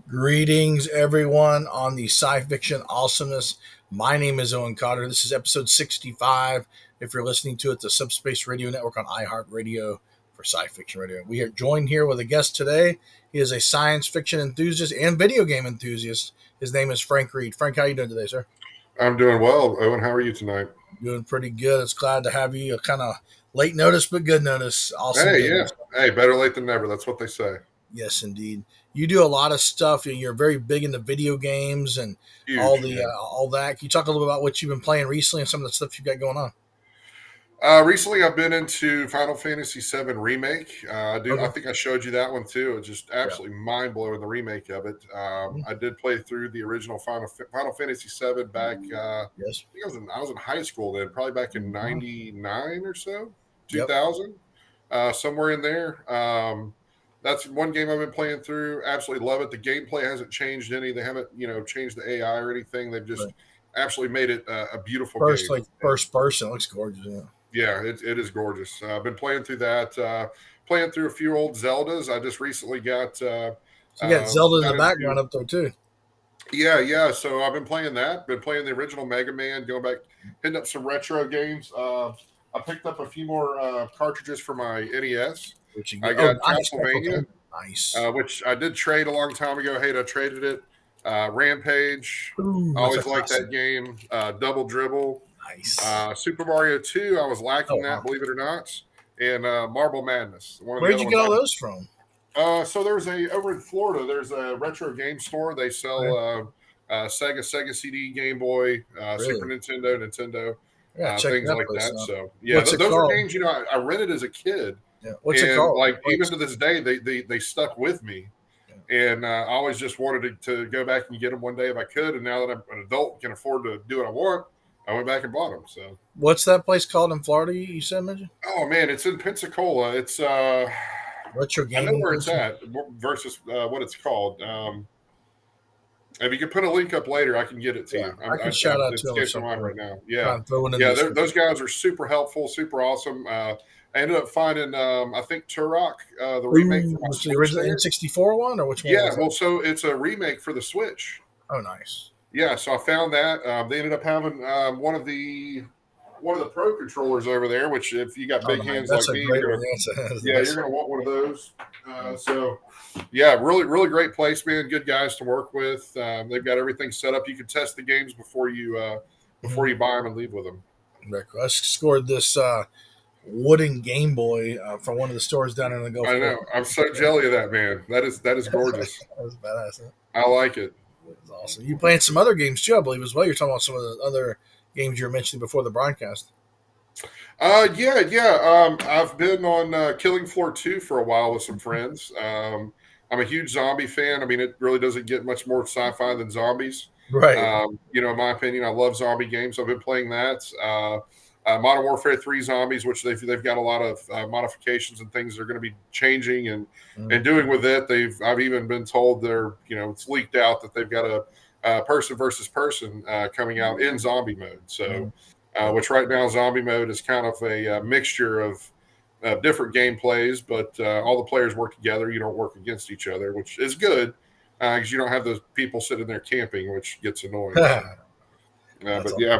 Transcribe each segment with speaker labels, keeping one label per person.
Speaker 1: Greetings, everyone, on the sci fiction awesomeness. My name is Owen Cotter. This is episode 65. If you're listening to it, the Subspace Radio Network on iHeartRadio for Sci Fiction Radio. We are joined here with a guest today. He is a science fiction enthusiast and video game enthusiast. His name is Frank Reed. Frank, how are you doing today, sir?
Speaker 2: I'm doing well. Owen, how are you tonight?
Speaker 1: Doing pretty good. It's glad to have you. Kind of late notice, but good notice. Awesome
Speaker 2: Hey, yeah.
Speaker 1: games.
Speaker 2: Hey, better late than never. That's what they say.
Speaker 1: Yes, indeed. You do a lot of stuff. You're very big into video games and
Speaker 2: Huge. Yeah.
Speaker 1: all that. Can you talk a little bit about what you've been playing recently and some of the stuff you've got going on?
Speaker 2: Recently, I've been into Final Fantasy VII Remake. I
Speaker 1: Okay.
Speaker 2: think I showed you that one too. It's just
Speaker 1: Yeah.
Speaker 2: absolutely mind blowing, the remake of it. I did play through the original Final Fantasy VII back.
Speaker 1: Yes.
Speaker 2: I think I was in high school then, probably back in
Speaker 1: Mhm.
Speaker 2: '99 or so,
Speaker 1: Yep.
Speaker 2: 2000, somewhere in there. That's one game I've been playing through. Absolutely love it. The gameplay hasn't changed any. They haven't, changed the AI or anything. They've just
Speaker 1: Right.
Speaker 2: absolutely made it a beautiful
Speaker 1: First,
Speaker 2: game.
Speaker 1: like first person, it looks gorgeous. Yeah.
Speaker 2: Yeah, it is gorgeous. I've been playing through that. Playing through a few old Zeldas. I just recently
Speaker 1: So you got Zelda in the
Speaker 2: got into.
Speaker 1: background up there too.
Speaker 2: Yeah, yeah. So I've been playing that. Been playing the original Mega Man. Going back, hitting up some retro games. I picked up a few more cartridges for my NES.
Speaker 1: Which you
Speaker 2: I
Speaker 1: get. Oh,
Speaker 2: got
Speaker 1: nice.
Speaker 2: Castlevania,
Speaker 1: Nice.
Speaker 2: which I did trade a long time ago. Hey, I traded it. Rampage.
Speaker 1: Ooh,
Speaker 2: I
Speaker 1: that's a
Speaker 2: always liked
Speaker 1: classic.
Speaker 2: that game. Double Dribble.
Speaker 1: Nice.
Speaker 2: Super Mario 2. I was
Speaker 1: Oh
Speaker 2: lacking that,
Speaker 1: wow.
Speaker 2: believe it or not. And Marble Madness. One of the
Speaker 1: Where'd
Speaker 2: other
Speaker 1: you
Speaker 2: ones
Speaker 1: get all those from?
Speaker 2: so there's over in Florida. There's a retro game store. They sell
Speaker 1: Okay.
Speaker 2: Sega CD, Game Boy, Super
Speaker 1: Really?
Speaker 2: Nintendo,
Speaker 1: Yeah, check
Speaker 2: things
Speaker 1: that
Speaker 2: like
Speaker 1: place
Speaker 2: that.
Speaker 1: out.
Speaker 2: So yeah,
Speaker 1: What's it
Speaker 2: those are
Speaker 1: called?
Speaker 2: games I rented as a kid,
Speaker 1: Yeah. What's it
Speaker 2: and
Speaker 1: called?
Speaker 2: like
Speaker 1: The
Speaker 2: even
Speaker 1: place?
Speaker 2: to this day, they stuck with me.
Speaker 1: Yeah.
Speaker 2: And I always just wanted to go back and get them one day if I could. And now that I'm an adult and can afford to do what I want, I went back and bought them. So,
Speaker 1: What's that place called in Florida? You said mentioned
Speaker 2: oh man, it's in Pensacola. It's
Speaker 1: retro
Speaker 2: I know
Speaker 1: gaming
Speaker 2: where it's
Speaker 1: place.
Speaker 2: at versus what it's called. If you can put a link up later, I can get it to
Speaker 1: Yeah,
Speaker 2: you.
Speaker 1: I can shout out
Speaker 2: It
Speaker 1: to them or
Speaker 2: escapes my mind
Speaker 1: something.
Speaker 2: right now.
Speaker 1: Try
Speaker 2: Yeah,
Speaker 1: and throw it in the
Speaker 2: yeah.
Speaker 1: description.
Speaker 2: Those guys are super helpful, super awesome. I ended up finding, I think Turok, the remake
Speaker 1: Ooh,
Speaker 2: for my
Speaker 1: was the
Speaker 2: Switch
Speaker 1: original
Speaker 2: there.
Speaker 1: N64 one, or which one
Speaker 2: Yeah,
Speaker 1: was that?
Speaker 2: well, so it's a remake for the Switch.
Speaker 1: Oh, nice.
Speaker 2: Yeah, so I found that. They ended up having one of the pro controllers over there. Which, if you got
Speaker 1: Oh,
Speaker 2: big
Speaker 1: nice.
Speaker 2: hands
Speaker 1: That's
Speaker 2: like
Speaker 1: a
Speaker 2: me,
Speaker 1: great one. That's the
Speaker 2: yeah, you're
Speaker 1: best
Speaker 2: gonna want one of those.
Speaker 1: one.
Speaker 2: So yeah, really, really great place, man. Good guys to work with. They've got everything set up. You can test the games
Speaker 1: Mhm.
Speaker 2: before you buy them and leave with them.
Speaker 1: Very cool. I scored this wooden Game Boy from one of the stores down in the Gulf
Speaker 2: I
Speaker 1: War.
Speaker 2: know. I'm so jelly of that, man. That is gorgeous.
Speaker 1: That was badass. Huh?
Speaker 2: I like it.
Speaker 1: That was awesome. You playing some other games too, I believe, as well. You're talking about some of the other games you were mentioning before the broadcast.
Speaker 2: Yeah, yeah. I've been on Killing Floor 2 for a while with some friends. I'm a huge zombie fan. I mean, it really doesn't get much more sci-fi than zombies.
Speaker 1: Right.
Speaker 2: In my opinion, I love zombie games. I've been playing that. Modern Warfare 3 Zombies, which they've got a lot of modifications and things they're going to be changing and doing with it. I've even been told it's leaked out that they've got a person versus person coming out in zombie mode. So,
Speaker 1: Mhm. Yep.
Speaker 2: which right now zombie mode is kind of a mixture of different gameplays, but all the players work together. You don't work against each other, which is good because you don't have those people sitting there camping, which gets annoying. So,
Speaker 1: That's
Speaker 2: but
Speaker 1: all.
Speaker 2: yeah,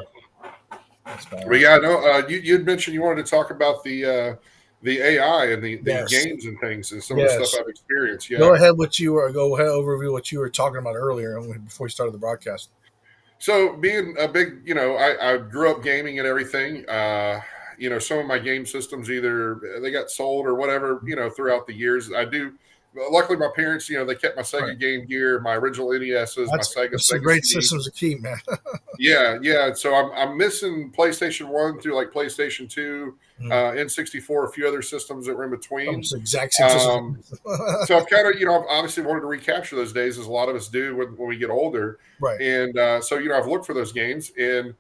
Speaker 1: That's
Speaker 2: but
Speaker 1: badass.
Speaker 2: yeah, no, you'd mentioned you wanted to talk about the AI and the
Speaker 1: Yes.
Speaker 2: games and things and some of the stuff
Speaker 1: Yes.
Speaker 2: I've experienced. Yeah.
Speaker 1: Go ahead overview what you were talking about earlier before you started the broadcast.
Speaker 2: So being a big, I grew up gaming and everything. Some of my game systems either they got sold or whatever, throughout the years. I do. Luckily, my parents, they kept my
Speaker 1: Right.
Speaker 2: Sega Game Gear, my original NESs, my
Speaker 1: That's some
Speaker 2: Sega
Speaker 1: great
Speaker 2: CD.
Speaker 1: systems to keep, man.
Speaker 2: Yeah, yeah. So I'm missing PlayStation 1 through like PlayStation 2,
Speaker 1: Mm.
Speaker 2: N64, a few other systems that were in between.
Speaker 1: Almost the exact same systems.
Speaker 2: Um, so I've kind of, I've obviously wanted to recapture those days as a lot of us do when we get older.
Speaker 1: Right.
Speaker 2: And so, I've looked for those games. And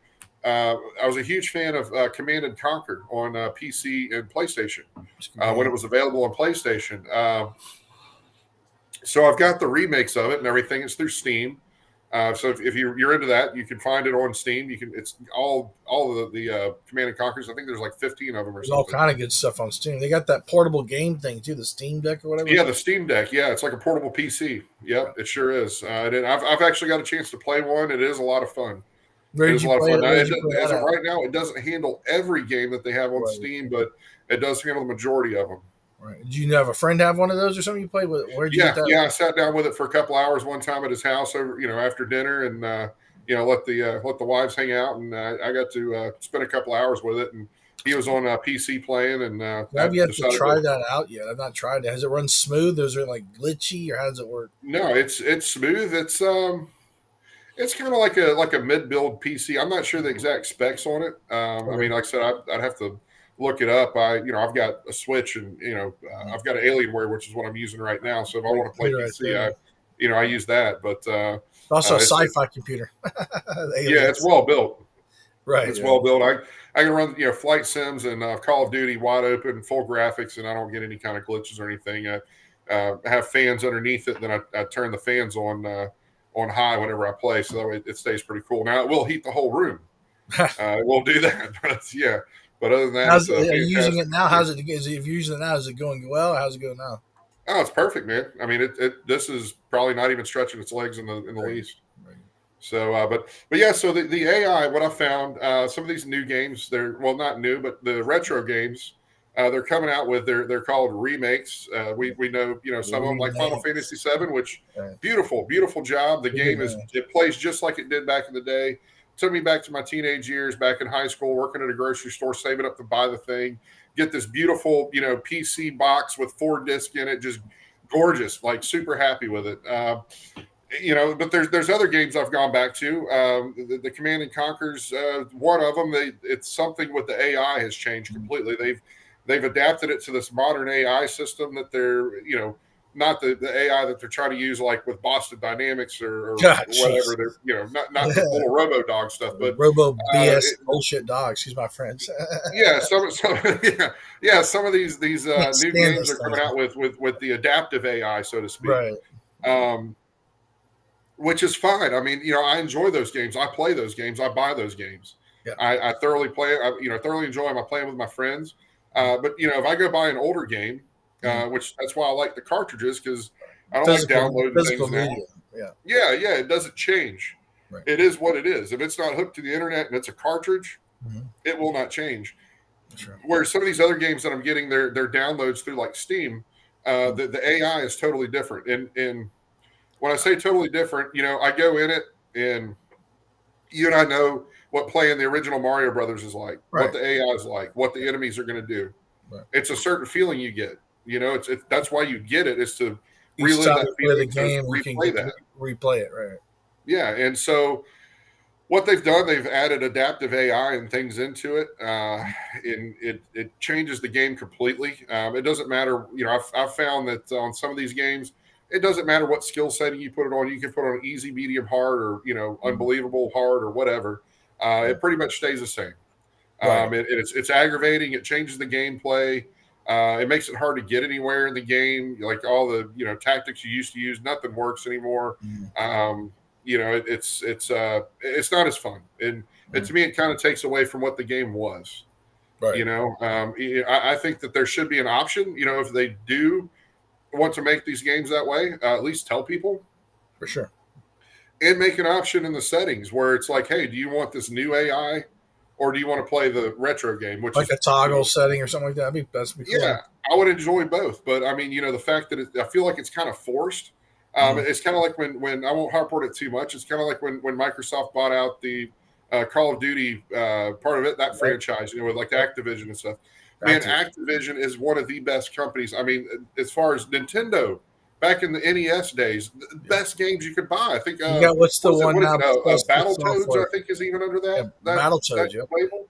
Speaker 2: I was a huge fan of Command and Conquer on PC and PlayStation when it was available on PlayStation. So I've got the remakes of it and everything. It's through Steam. So if you're into that, you can find it on Steam. You can it's all of the Command and Conquers. I think there's like 15 of them or
Speaker 1: There's all
Speaker 2: something.
Speaker 1: kind of good stuff on Steam. They got that portable game thing too, the Steam Deck or whatever.
Speaker 2: Yeah, the Steam Deck. Yeah, it's like a portable PC.
Speaker 1: Yeah.
Speaker 2: Yep, it sure is. And I've actually got a chance to play one. It is a lot of fun.
Speaker 1: Where
Speaker 2: It
Speaker 1: did
Speaker 2: is a
Speaker 1: you
Speaker 2: lot of
Speaker 1: play
Speaker 2: fun.
Speaker 1: it?
Speaker 2: Now,
Speaker 1: Where did you play
Speaker 2: as
Speaker 1: that
Speaker 2: of
Speaker 1: at?
Speaker 2: right now, it doesn't handle every game that they have on
Speaker 1: Right.
Speaker 2: Steam, but it does handle the majority of them.
Speaker 1: Right. Did you have a friend have one of those or something you played with? Where did you get
Speaker 2: Yeah,
Speaker 1: that?
Speaker 2: yeah. I sat down with it for a couple hours one time at his house over, after dinner, and let the wives hang out, and I got to spend a couple hours with it, and he was on PC playing, and I
Speaker 1: I've yet to
Speaker 2: decided
Speaker 1: try
Speaker 2: to.
Speaker 1: that out yet. I've not tried it. Has it run smooth? Or is it like glitchy, or how does it work?
Speaker 2: No, it's smooth. It's kind of like a mid build PC. I'm not sure the exact specs on it. I mean,
Speaker 1: Okay.
Speaker 2: like I said, I'd have to look it up. I've got a Switch, and I've got an Alienware, which is what I'm using right now. So if I
Speaker 1: Great
Speaker 2: want to play
Speaker 1: computer right
Speaker 2: PC,
Speaker 1: there.
Speaker 2: I use that. But
Speaker 1: Also a
Speaker 2: it's
Speaker 1: sci-fi computer.
Speaker 2: yeah, it's
Speaker 1: Aliens.
Speaker 2: well built.
Speaker 1: Right.
Speaker 2: It's
Speaker 1: Right.
Speaker 2: well built. I can run flight sims and Call of Duty wide open, full graphics, and I don't get any kind of glitches or anything. I have fans underneath it, then I turn the fans on high whenever I play, so that way it stays pretty cool. Now it will heat the whole room. It won't do that, but yeah. But other than that, it's a
Speaker 1: Are you using
Speaker 2: fantastic
Speaker 1: it now?
Speaker 2: computer.
Speaker 1: If you're using it now, is it going well? How's it going now?
Speaker 2: Oh, it's perfect, man. I mean, this is probably not even stretching its legs in the
Speaker 1: Right.
Speaker 2: least.
Speaker 1: Right.
Speaker 2: So, but yeah. So the AI, what I found, some of these new games, they're well not new, but the retro games, they're coming out with they're called remakes. We know some of them like Final Fantasy
Speaker 1: Remakes.
Speaker 2: VII, which
Speaker 1: Right.
Speaker 2: beautiful job. The
Speaker 1: Good
Speaker 2: game
Speaker 1: man.
Speaker 2: it plays just like it did back in the day. Took me back to my teenage years, back in high school, working at a grocery store, saving up to buy the thing. Get this beautiful PC box with 4 discs in it, just gorgeous. Like super happy with it. But there's other games I've gone back to. The Command and Conquers, one of them. It's something with the AI has changed completely. They've adapted it to this modern AI system that they're not the AI that they're trying to use like with Boston Dynamics or
Speaker 1: God,
Speaker 2: whatever.
Speaker 1: jeez.
Speaker 2: They're not the little Robo Dog stuff, but
Speaker 1: Robo BS
Speaker 2: it,
Speaker 1: bullshit dog. Excuse my French.
Speaker 2: yeah, some of these
Speaker 1: Can't
Speaker 2: new
Speaker 1: stand
Speaker 2: games
Speaker 1: those
Speaker 2: are coming
Speaker 1: things.
Speaker 2: out with the adaptive AI, so to speak.
Speaker 1: Right.
Speaker 2: Um, which is fine. I mean, I enjoy those games. I play those games. I buy those games.
Speaker 1: Yeah.
Speaker 2: I thoroughly play it. Thoroughly enjoy them. I play them with my friends. But if I go buy an older game,
Speaker 1: Mm.
Speaker 2: which that's why I like the cartridges because I don't like
Speaker 1: Physical
Speaker 2: downloading
Speaker 1: physical
Speaker 2: things now.
Speaker 1: media. Yeah.
Speaker 2: Yeah, it doesn't change.
Speaker 1: Right.
Speaker 2: It is what it is. If it's not hooked to the internet and it's a cartridge,
Speaker 1: Mm-hmm.
Speaker 2: it will not change.
Speaker 1: Sure.
Speaker 2: Whereas some of these other games that I'm getting, their downloads through like Steam, the AI is totally different. And when I say totally different, I go in it and you and I know what playing the original Mario Brothers is like, what
Speaker 1: Right.
Speaker 2: the AI is like, what the enemies are going to do.
Speaker 1: Right.
Speaker 2: It's a certain feeling you get. That's why you get it is to
Speaker 1: Each
Speaker 2: relive
Speaker 1: time
Speaker 2: that
Speaker 1: you play the
Speaker 2: feeling, to
Speaker 1: game, you can
Speaker 2: replay that.
Speaker 1: replay it. Right.
Speaker 2: Yeah, and so what they've done, they've added adaptive AI and things into it, and it changes the game completely. It doesn't matter, I've found that on some of these games, it doesn't matter what skill setting you put it on. You can put it on easy, medium, hard, or
Speaker 1: Mm-hmm.
Speaker 2: unbelievable hard or whatever.
Speaker 1: Right.
Speaker 2: It pretty much stays the same.
Speaker 1: Right.
Speaker 2: It's aggravating. It changes the gameplay. It makes it hard to get anywhere in the game. Like all the tactics you used to use, nothing works anymore.
Speaker 1: Mm-hmm.
Speaker 2: It's not as fun, and to me, it kind of takes away from what the game was.
Speaker 1: Right.
Speaker 2: I think that there should be an option. If they do want to make these games that way, at least tell people
Speaker 1: For sure.
Speaker 2: and make an option in the settings where it's like, hey, do you want this new AI or do you want to play the retro game, which
Speaker 1: Like
Speaker 2: is
Speaker 1: a toggle setting or something like that. That'd be cool.
Speaker 2: yeah, I would enjoy both, but I mean, the fact that I feel like it's kind of forced.
Speaker 1: Mm-hmm.
Speaker 2: It's kind of like when I won't harp on it too much. It's kind of like when Microsoft bought out the Call of Duty part of it, that
Speaker 1: Right.
Speaker 2: franchise, with like
Speaker 1: Right.
Speaker 2: Activision and stuff. Man, Activision is one of the best companies. I mean, as far as Nintendo, back in the NES days, the best games you could buy. I think
Speaker 1: You got what's the
Speaker 2: what
Speaker 1: one
Speaker 2: is
Speaker 1: now?
Speaker 2: it?
Speaker 1: Plus the
Speaker 2: Battletoads, I
Speaker 1: software.
Speaker 2: think, is even under
Speaker 1: Yeah.
Speaker 2: that
Speaker 1: Battletoads. Yep.
Speaker 2: label.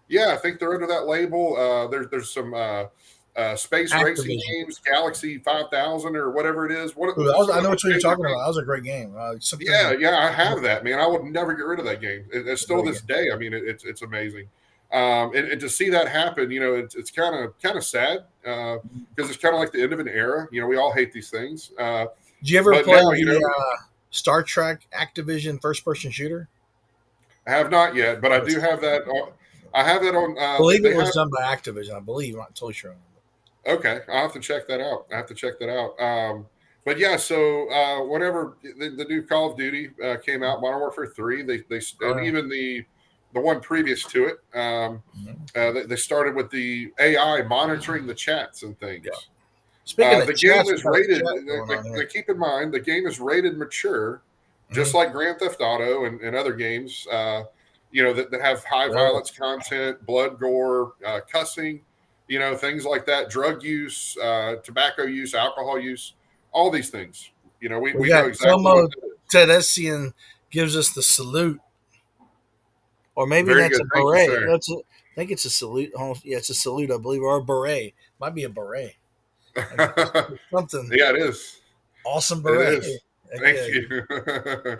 Speaker 2: Yeah, I think they're under that label. There's some space racing
Speaker 1: Activision.
Speaker 2: games, Galaxy 5000 or whatever it is.
Speaker 1: Ooh,
Speaker 2: Some
Speaker 1: I
Speaker 2: of
Speaker 1: know
Speaker 2: my
Speaker 1: what you're
Speaker 2: favorite
Speaker 1: talking about.
Speaker 2: games.
Speaker 1: That was a great game. Something.
Speaker 2: Yeah, I have that, man. I would never get rid of that game. It's still
Speaker 1: Great
Speaker 2: this
Speaker 1: game.
Speaker 2: day. I mean, it's amazing. And to see that happen, it's kind of sad because it's kind of like the end of an era. We all hate these things.
Speaker 1: Did you ever
Speaker 2: But
Speaker 1: play
Speaker 2: now,
Speaker 1: the? Star Trek Activision first person shooter?
Speaker 2: I have not yet, but I do have that. I have that on.
Speaker 1: I believe it
Speaker 2: They
Speaker 1: was
Speaker 2: have.
Speaker 1: done by Activision. I believe. I'm not totally sure.
Speaker 2: Okay, I'll have to check that out. I have to check that out. But yeah, so whenever the new Call of Duty came out, Modern Warfare 3, they
Speaker 1: Oh,
Speaker 2: and
Speaker 1: yeah.
Speaker 2: even the one previous to it,
Speaker 1: Mhm.
Speaker 2: they started with the AI monitoring the chats and
Speaker 1: Yeah.
Speaker 2: things.
Speaker 1: Speaking of
Speaker 2: The game
Speaker 1: chats, we
Speaker 2: is
Speaker 1: got a
Speaker 2: rated.
Speaker 1: chat going on here.
Speaker 2: Keep in mind, the game is rated mature, just
Speaker 1: Mhm.
Speaker 2: like Grand Theft Auto and other games. That have high
Speaker 1: Oh,
Speaker 2: violence content, blood, gore, cussing, things like that, drug use, tobacco use, alcohol use, all these things.
Speaker 1: we
Speaker 2: We know
Speaker 1: got
Speaker 2: exactly what
Speaker 1: Tomo
Speaker 2: that is.
Speaker 1: Tedesian gives us the salute, or maybe
Speaker 2: Very
Speaker 1: that's
Speaker 2: good.
Speaker 1: a
Speaker 2: Thank you,
Speaker 1: beret.
Speaker 2: sir.
Speaker 1: No, I think it's a salute. Oh, yeah, it's a salute, I believe, or a beret. Might be a beret. Like something
Speaker 2: Yeah, it is.
Speaker 1: awesome
Speaker 2: It
Speaker 1: beret.
Speaker 2: is.
Speaker 1: Heck
Speaker 2: Thank
Speaker 1: yeah,
Speaker 2: you.
Speaker 1: heck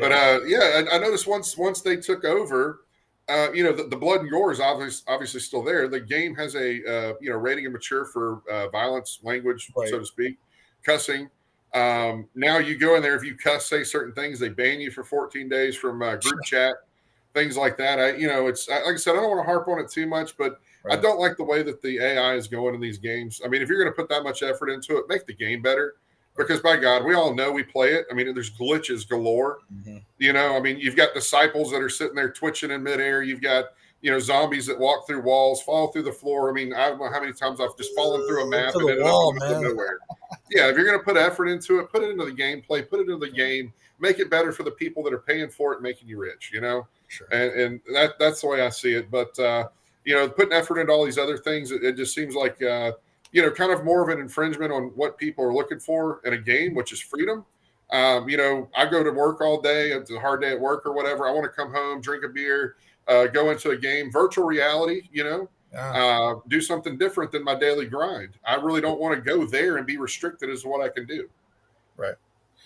Speaker 2: But
Speaker 1: yeah.
Speaker 2: yeah, I noticed once they took over, the blood and gore is obviously still there. The game has a rating of mature for violence, language, so
Speaker 1: Right.
Speaker 2: to speak, cussing. Now you go in there, if you cuss, say certain things, they ban you for 14 days from group chat, things like that. It's like I said, I don't want to harp on it too much, but I
Speaker 1: Right.
Speaker 2: don't like the way that the AI is going in these games. I mean, if you're going to put that much effort into it, make the game better.
Speaker 1: Right.
Speaker 2: Because by God, we all know we play it. I mean, there's glitches galore.
Speaker 1: Mm-hmm.
Speaker 2: I mean, you've got disciples that are sitting there twitching in midair. You've got, zombies that walk through walls, fall through the floor. I mean, I don't know how many times I've just fallen through a
Speaker 1: To
Speaker 2: map and
Speaker 1: the
Speaker 2: ended up in
Speaker 1: wall,
Speaker 2: the middle of
Speaker 1: man.
Speaker 2: nowhere. Yeah, if you're going to put effort into it, put it into the gameplay, put it into the game, make it better for the people that are paying for it, making you rich.
Speaker 1: Sure.
Speaker 2: And that's the way I see it. But, putting effort into all these other things, it just seems like, kind of more of an infringement on what people are looking for in a game, which is freedom. I go to work all day. It's a hard day at work or whatever. I want to come home, drink a beer, go into a game, virtual reality,
Speaker 1: Yeah.
Speaker 2: do something different than my daily grind. I really don't want to go there and be restricted as to what I can do.
Speaker 1: Right.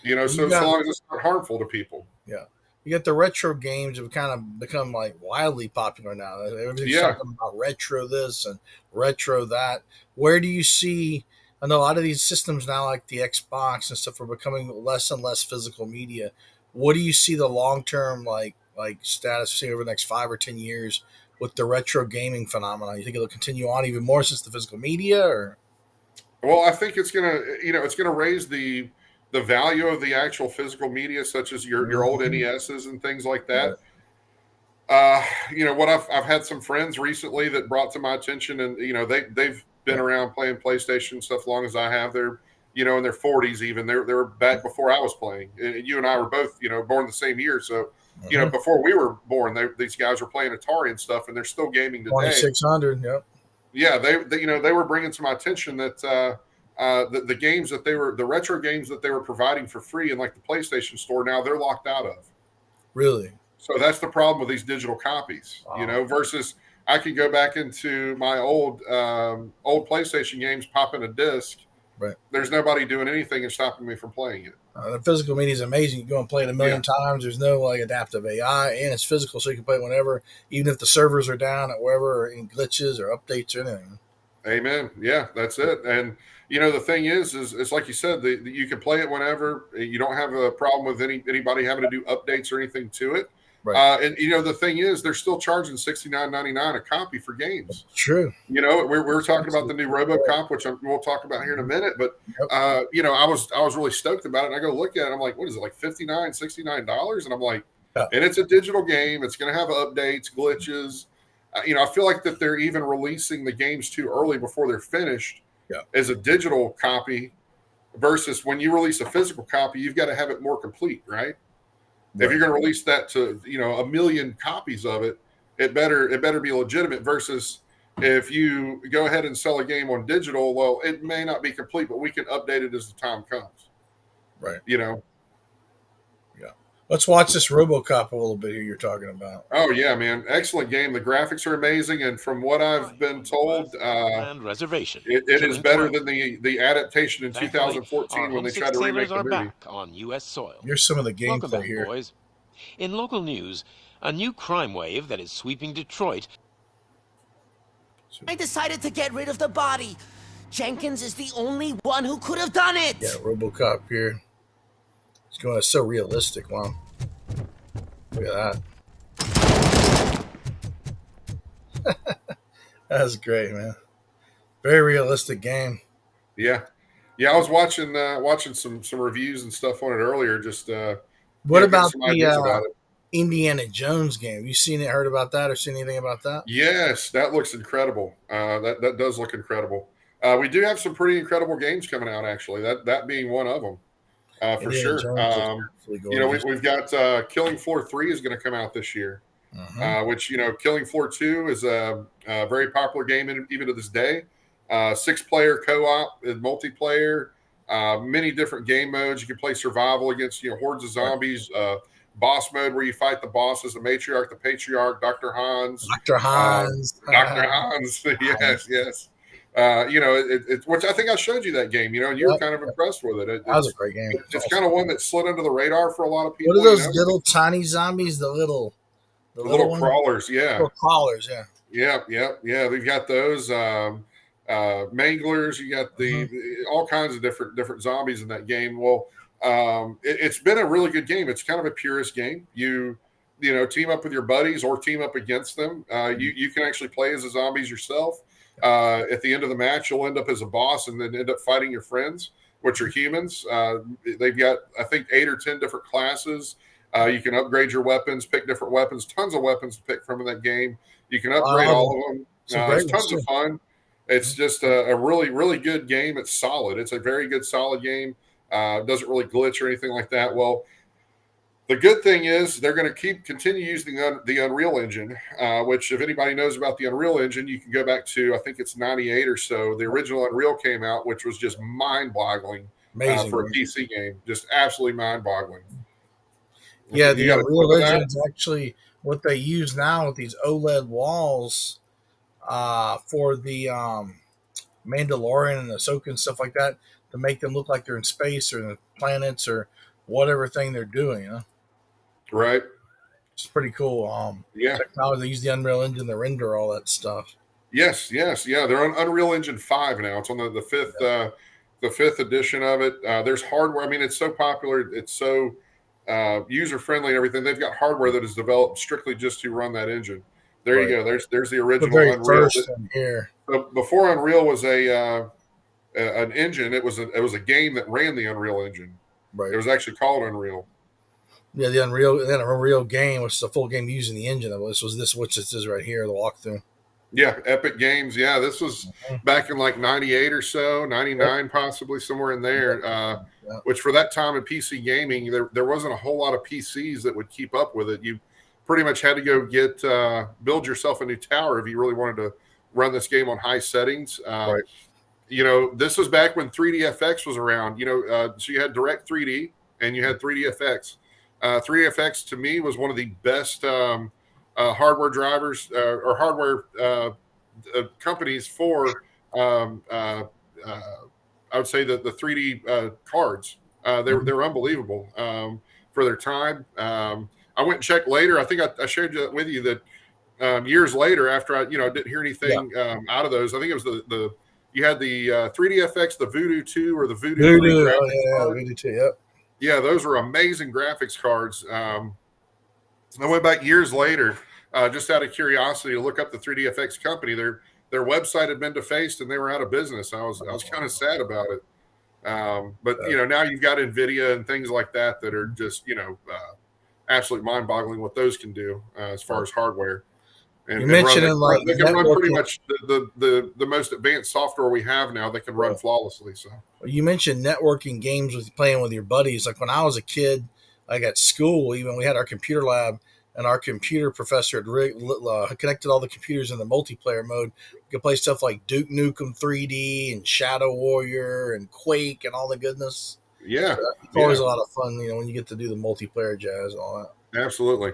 Speaker 1: You
Speaker 2: So
Speaker 1: got
Speaker 2: long as it's not harmful to people.
Speaker 1: Yeah. You get the retro games have kind of become like wildly popular now. Everything's
Speaker 2: Yeah.
Speaker 1: talking about retro this and retro that. Where do you see? I know a lot of these systems now, like the Xbox and stuff, are becoming less and less physical media. What do you see the long term like status say over the next 5 or 10 years with the retro gaming phenomenon? You think it'll continue on even more since the physical media, or
Speaker 2: Well, I think it's gonna raise the value of the actual physical media, such as your old
Speaker 1: Mhm.
Speaker 2: NESs and things like
Speaker 1: Right.
Speaker 2: that. What I've had some friends recently that brought to my attention, and they've been
Speaker 1: Yeah.
Speaker 2: around playing PlayStation stuff long as I have. They're in their 40s even. They're back before I was playing. And you and I were both born the same year, so
Speaker 1: Mhm.
Speaker 2: before we were born, these guys were playing Atari and stuff, and they're still gaming today.
Speaker 1: 2600. Yep.
Speaker 2: Yeah, they were bringing to my attention that the games that the retro games that they were providing for free in like the PlayStation Store, now they're locked out of.
Speaker 1: Really.
Speaker 2: So that's the problem with these digital copies,
Speaker 1: Wow.
Speaker 2: versus I could go back into my old PlayStation games, pop in a disc.
Speaker 1: Right.
Speaker 2: There's nobody doing anything and stopping me from playing it.
Speaker 1: The physical media is amazing. You go and play it a
Speaker 2: Yeah.
Speaker 1: million times. There's no like adaptive AI, and it's physical, so you can play it whenever, even if the servers are down at wherever, or any glitches or updates or anything.
Speaker 2: Amen. Yeah, that's it. And the thing is it's like you said, you can play it whenever. You don't have a problem with anybody having to do updates or anything to it.
Speaker 1: Right.
Speaker 2: And the thing is, they're still charging $69.99 a copy for games.
Speaker 1: True.
Speaker 2: We're talking about the new RoboCop, which we'll talk about here in a minute. But
Speaker 1: Yep.
Speaker 2: I was really stoked about it. And I go look at it. I'm like, what is it, like $59, $69? And I'm like,
Speaker 1: Yeah.
Speaker 2: and it's a digital game. It's going to have updates, glitches. I feel like that they're even releasing the games too early before they're finished
Speaker 1: Yeah.
Speaker 2: as a digital copy versus when you release a physical copy, you've got to have it more complete, right? If
Speaker 1: Right.
Speaker 2: you're going to release that to a million copies of it, it better be legitimate. Versus if you go ahead and sell a game on digital, well, it may not be complete, but we can update it as the time comes.
Speaker 1: Right.
Speaker 2: You know.
Speaker 1: Yeah. Let's watch this RoboCop a little bit here. You're talking about.
Speaker 2: Oh yeah, man! Excellent game. The graphics are amazing, and from what I've been told,
Speaker 3: land reservation.
Speaker 2: it is
Speaker 3: Killing
Speaker 2: better
Speaker 3: time.
Speaker 2: than the adaptation in
Speaker 3: Thankfully, our
Speaker 2: 2014 when they
Speaker 3: homesick
Speaker 2: tried to
Speaker 3: sailors
Speaker 2: remake the
Speaker 3: are
Speaker 2: movie.
Speaker 3: back on U.S. soil.
Speaker 1: Here's some of the
Speaker 3: Welcome
Speaker 1: gameplay
Speaker 3: back,
Speaker 1: here.
Speaker 3: boys. In local news, a new crime wave that is sweeping Detroit.
Speaker 4: I decided to get rid of the body. Jenkins is the only one who could have done it.
Speaker 1: Yeah, RoboCop here. It's going. It's so realistic. Wow. Look at that. That's great, man. Very realistic game.
Speaker 2: Yeah, yeah. I was watching some reviews and stuff on it earlier. Just
Speaker 1: What
Speaker 2: getting
Speaker 1: about
Speaker 2: some
Speaker 1: the
Speaker 2: ideas about it.
Speaker 1: Indiana Jones game? You seen it? Heard about that? Or seen anything about that?
Speaker 2: Yes, that looks incredible. That does look incredible. We do have some pretty incredible games coming out, actually. That being one of them, for
Speaker 1: Indiana
Speaker 2: sure.
Speaker 1: Jones looks absolutely gorgeous.
Speaker 2: We've got Killing Floor 3 is going to come out this year. Which Killing Floor 2 is a very popular game even to this day. 6-player co-op and multiplayer, many different game modes. You can play survival against hordes of zombies. Boss mode where you fight the bosses, the matriarch, the patriarch, Dr. Hans.
Speaker 1: Dr. Hans.
Speaker 2: Dr. Hans. Yes. Which I think I showed you that game, and you were kind of impressed with it.
Speaker 1: That was a great game.
Speaker 2: It's kind of one that slid under the radar for a lot of people.
Speaker 1: What are those little tiny zombies? The little
Speaker 2: crawlers, yeah.
Speaker 1: Little crawlers, yeah.
Speaker 2: Yeah. We've got those manglers. You got all kinds of different zombies in that game. Well, it's been a really good game. It's kind of a purist game. You team up with your buddies or team up against them. You can actually play as the zombies yourself. At the end of the match, you'll end up as a boss and then end up fighting your friends, which are humans. They've got, I think, 8 or 10 different classes. You can upgrade your weapons, pick different weapons, tons of weapons to pick from in that game. You can upgrade all of them. It's tons of fun. It's just a really, really good game. It's solid. It's a very good, solid game. Doesn't really glitch or anything like that. Well, the good thing is they're going to continue using the Unreal Engine, which if anybody knows about the Unreal Engine, you can go back to, I think it's 98 or so. The original Unreal came out, which was just mind-boggling for a PC game. Just absolutely mind-boggling.
Speaker 1: Yeah, the Unreal Engine is actually what they use now with these OLED walls for the Mandalorian and Ahsoka and stuff like that to make them look like they're in space or in the planets or whatever thing they're doing.
Speaker 2: Right.
Speaker 1: It's pretty cool. Technology. They use the Unreal Engine to render all that stuff.
Speaker 2: Yes. Yeah. They're on Unreal Engine 5 now. It's on the fifth edition of it. There's hardware. I mean, it's so popular. It's so user friendly and everything. They've got hardware that is developed strictly just to run that engine. There you go. There's the original Unreal.
Speaker 1: Here.
Speaker 2: So before Unreal was an engine, it was a game that ran the Unreal Engine.
Speaker 1: Right.
Speaker 2: It was actually called Unreal.
Speaker 1: Yeah, the Unreal game, which is a full game using the engine of this, which this is right here, the walkthrough.
Speaker 2: Yeah, Epic Games. Yeah, this was back in like 98 or so, 99 possibly, somewhere in there, which for that time in PC gaming, there wasn't a whole lot of PCs that would keep up with it. You pretty much had to go build yourself a new tower if you really wanted to run this game on high settings.
Speaker 1: Right.
Speaker 2: This was back when 3DFX was around, so you had Direct 3D and you had 3DFX. 3DFX to me was one of the best hardware drivers or hardware companies for I would say that the 3D cards. They're unbelievable for their time. I went and checked later. I think I shared that with you that years later, after I didn't hear anything out of those. I think it was you had the 3DFX, the Voodoo 2 or the Voodoo 3 graphics card.
Speaker 1: Voodoo 2, yep.
Speaker 2: Yeah, those were amazing graphics cards. I went back years later, just out of curiosity, to look up the 3DFX company. Their website had been defaced and they were out of business. I was kind of sad about it. But now you've got NVIDIA and things like that are just absolutely mind-boggling what those can do as far as hardware. And,
Speaker 1: you mentioned
Speaker 2: they can run pretty much the most advanced software we have now that can run flawlessly. So
Speaker 1: you mentioned networking games with playing with your buddies. Like when I was a kid, like at school, even we had our computer lab, and our computer professor had connected all the computers in the multiplayer mode. We could play stuff like Duke Nukem 3D and Shadow Warrior and Quake and all the goodness.
Speaker 2: Yeah,
Speaker 1: so it's always a lot of fun, when you get to do the multiplayer jazz and all that.
Speaker 2: Absolutely.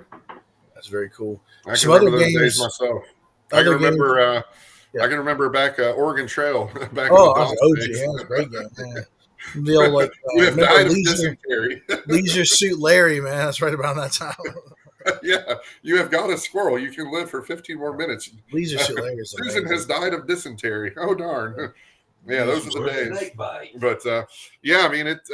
Speaker 1: That's very cool.
Speaker 2: I can remember those days myself. I can remember back Oregon Trail. Back
Speaker 1: in the OG, that's a great game. Man. The old
Speaker 2: you have died of dysentery.
Speaker 1: Leisure Suit Larry, man. That's right around that time.
Speaker 2: Yeah, you have got a squirrel. You can live for 15 more minutes.
Speaker 1: Leisure Suit Larry.
Speaker 2: Susan has died of dysentery. Oh darn. Yeah, those are the days. But I mean it.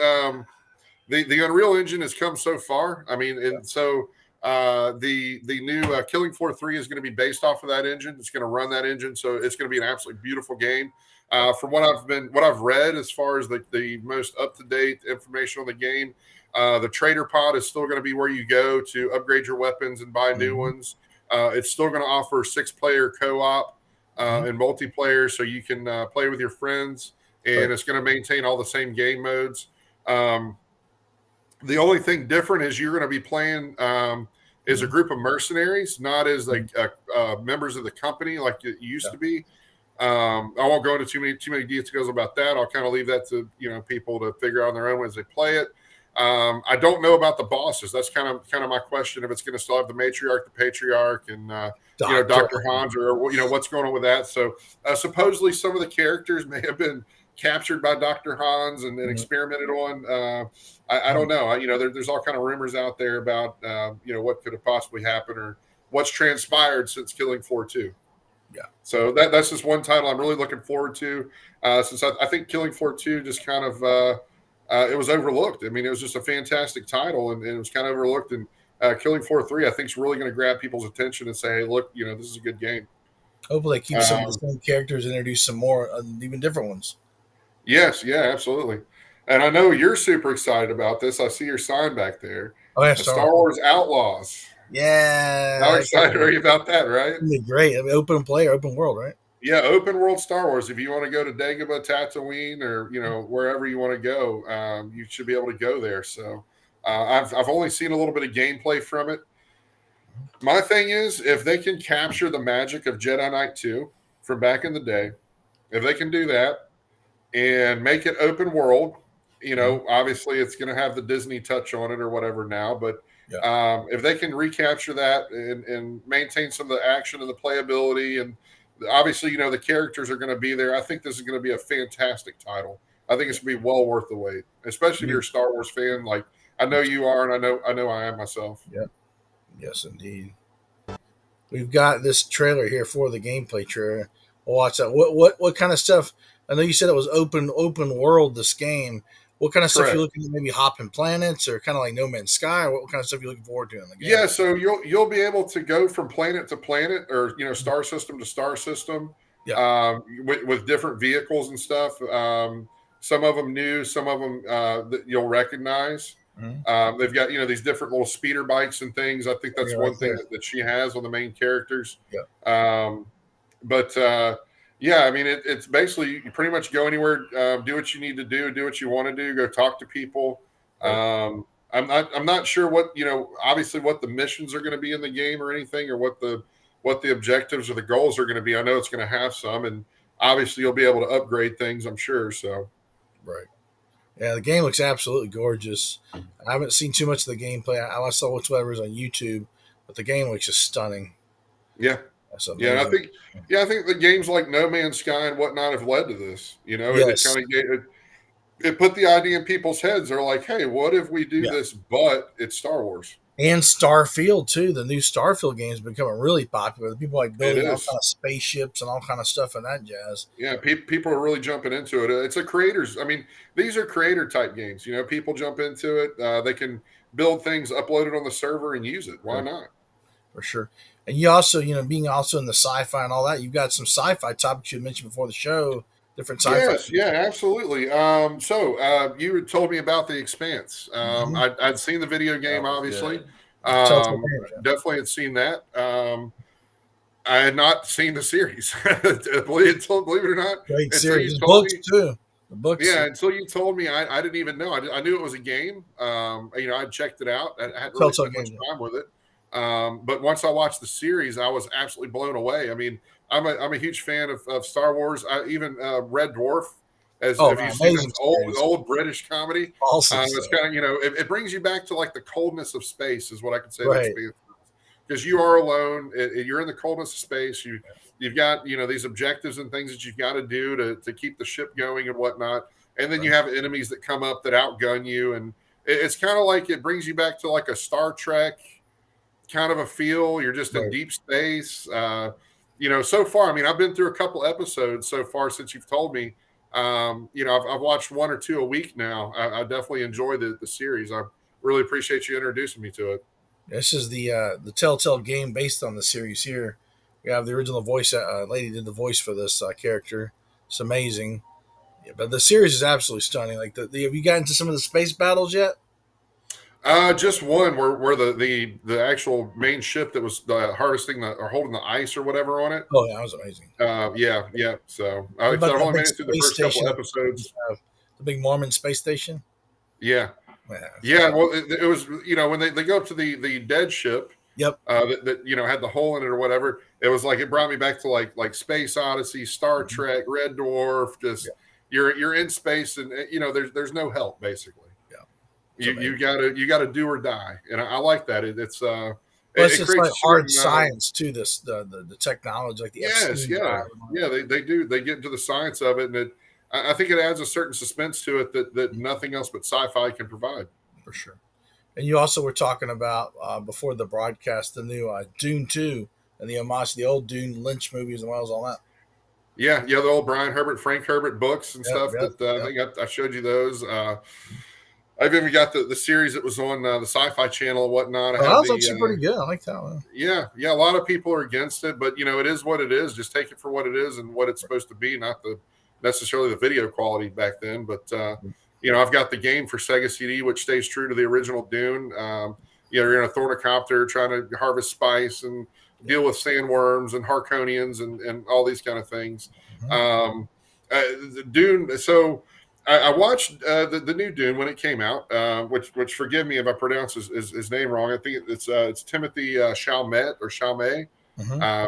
Speaker 2: the Unreal Engine has come so far. I mean, and so the new Killing Floor 3 is going to be based off of that engine. It's going to run that engine, so it's going to be an absolutely beautiful game. From what I've read, as far as the most up to date information on the game, the trader pod is still going to be where you go to upgrade your weapons and buy new ones. It's still going to offer 6-player co-op and multiplayer, so you can play with your friends, and it's going to maintain all the same game modes. The only thing different is you're going to be playing as a group of mercenaries, not as like members of the company like it used to be. I won't go into too many details about that. I'll kind of leave that to people to figure out on their own as they play it. I don't know about the bosses. That's kind of my question. If it's going to still have the matriarch, the patriarch, and Dr. Hans, or what's going on with that. So supposedly some of the characters may have been captured by Dr. Hans and experimented on. I don't know. There's all kind of rumors out there about what could have possibly happened or what's transpired since Killing Floor 2.
Speaker 1: Yeah.
Speaker 2: So that's just one title I'm really looking forward to. Since I think Killing Floor 2 just kind of it was overlooked. I mean, it was just a fantastic title, and it was kind of overlooked. And Killing Floor 3, I think, is really going to grab people's attention and say, hey, look, this is a good game.
Speaker 1: Hopefully, they keep some of the same characters, introduce some more, even different ones.
Speaker 2: Yes, yeah, absolutely. And I know you're super excited about this. I see your sign back there.
Speaker 1: Oh, yeah,
Speaker 2: Star Wars Outlaws.
Speaker 1: Yeah.
Speaker 2: How excited are you about that, right?
Speaker 1: It'll be great. I mean, open world, right?
Speaker 2: Yeah, open world Star Wars. If you want to go to Dagobah, Tatooine, or wherever you want to go, you should be able to go there. So I've only seen a little bit of gameplay from it. My thing is, if they can capture the magic of Jedi Knight 2 from back in the day, if they can do that and make it open world, obviously it's going to have the Disney touch on it or whatever now, but if they can recapture that and maintain some of the action and the playability, and obviously, the characters are going to be there, I think this is going to be a fantastic title. I think it's going to be well worth the wait, especially if you're a Star Wars fan. Like I know you are, and I know I am myself.
Speaker 1: Yeah. Yes, indeed. We've got this trailer here for the gameplay trailer. We'll watch that. What kind of stuff? I know you said it was open world, this game. What kind of stuff
Speaker 2: Correct.
Speaker 1: you looking at? Maybe hopping planets or kind of like No Man's Sky? What kind of stuff you looking forward to in the game?
Speaker 2: Yeah, so you'll be able to go from planet to planet, or star system to star system, with different vehicles and stuff. Some of them new, some of them that you'll recognize. They've got these different little speeder bikes and things. I think that's one thing that she has on the main characters. Yeah, I mean, it's basically you pretty much go anywhere, do what you need to do what you want to do, go talk to people. I'm not sure what obviously what the missions are going to be in the game or anything, or what the objectives or the goals are going to be. I know it's going to have some, and obviously you'll be able to upgrade things, I'm sure. So,
Speaker 1: right. Yeah, the game looks absolutely gorgeous. I haven't seen too much of the gameplay. I saw whatever's on YouTube, but the game looks just stunning.
Speaker 2: Yeah. Yeah, I think the games like No Man's Sky and whatnot have led to this. It put the idea in people's heads. They're like, hey, what if we do this, but it's Star Wars?
Speaker 1: And Starfield, too. The new Starfield game is becoming really popular. People like building all kind of spaceships and all kind of stuff and that jazz.
Speaker 2: Yeah, people are really jumping into it. It's a creators. I mean, these are creator type games. People jump into it. They can build things, upload it on the server, and use it. Why not?
Speaker 1: For sure. And you also, being also in the sci-fi and all that, you've got some sci-fi topics you mentioned before the show, different sci-fi.
Speaker 2: Yes, yeah, absolutely. So you had told me about The Expanse. I'd seen the video game, obviously. Definitely had seen that. I had not seen the series. Believe it or not.
Speaker 1: Great series. Books, too. The books.
Speaker 2: Yeah, until you told me, I didn't even know. I knew it was a game. I checked it out. I hadn't really spent much time with it. But once I watched the series, I was absolutely blown away. I mean, I'm a huge fan of Star Wars. I even Red Dwarf, have you seen this old British comedy?
Speaker 1: Awesome.
Speaker 2: It's kind of it brings you back to like the coldness of space, is what I could say. Right. Because you are alone, you're in the coldness of space. You've got these objectives and things that you've got to do to keep the ship going and whatnot. And then you have enemies that come up that outgun you, and it's kind of like it brings you back to like a Star Trek kind of a feel. You're just in deep space. So far, I mean, I've been through a couple episodes so far since you've told me, I've watched one or two a week now. I definitely enjoy the series. I really appreciate you introducing me to it.
Speaker 1: This is the Telltale game based on the series here. We have the original voice lady did the voice for this character. It's amazing. Yeah, but the series is absolutely stunning. Like have you gotten into some of the space battles yet?
Speaker 2: Just one where the actual main ship that was harvesting or holding the ice or whatever on it.
Speaker 1: Oh, yeah, that was amazing.
Speaker 2: Yeah. So
Speaker 1: What
Speaker 2: like I
Speaker 1: about
Speaker 2: said, I've
Speaker 1: that
Speaker 2: only
Speaker 1: big
Speaker 2: made it through the
Speaker 1: space
Speaker 2: first couple
Speaker 1: station?
Speaker 2: episodes.
Speaker 1: The big Mormon space station.
Speaker 2: Yeah,
Speaker 1: Yeah.
Speaker 2: yeah. Well, it was when they go up to the dead ship.
Speaker 1: Yep.
Speaker 2: That had the hole in it or whatever. It was like it brought me back to like Space Odyssey, Star Trek, Red Dwarf. Just
Speaker 1: Yeah.
Speaker 2: you're in space and there's no help basically.
Speaker 1: Yeah.
Speaker 2: You gotta do or die, and I like that.
Speaker 1: Plus,
Speaker 2: It
Speaker 1: it's
Speaker 2: creates
Speaker 1: like
Speaker 2: a
Speaker 1: hard
Speaker 2: certain
Speaker 1: science too. The technology, like the
Speaker 2: yes,
Speaker 1: Epstein
Speaker 2: yeah,
Speaker 1: drive.
Speaker 2: yeah. They do they get into the science of it, and I think it adds a certain suspense to it that nothing else but sci-fi can provide.
Speaker 1: For sure. And you also were talking about before the broadcast the new Dune 2 and the homage to the old Dune Lynch movies and well as all that.
Speaker 2: Yeah, the old Brian Herbert, Frank Herbert books and
Speaker 1: Yep,
Speaker 2: stuff.
Speaker 1: yep,
Speaker 2: That I
Speaker 1: yep.
Speaker 2: think I showed you those. I've even got the series that was on the Sci-Fi Channel and whatnot. I
Speaker 1: Oh, that
Speaker 2: have
Speaker 1: was actually pretty good. I like that one.
Speaker 2: yeah. A lot of people are against it, but it is what it is. Just take it for what it is and what it's supposed to be, not necessarily the video quality back then. But I've got the game for Sega CD, which stays true to the original Dune. You're in a thornicopter trying to harvest spice and deal with sandworms and Harkonians and all these kind of things.
Speaker 1: Mhm.
Speaker 2: The Dune. So I watched the new Dune when it came out, which forgive me if I pronounce his name wrong. I think it's Timothy Chalamet or Chalamet.
Speaker 1: Mhm.
Speaker 2: Uh,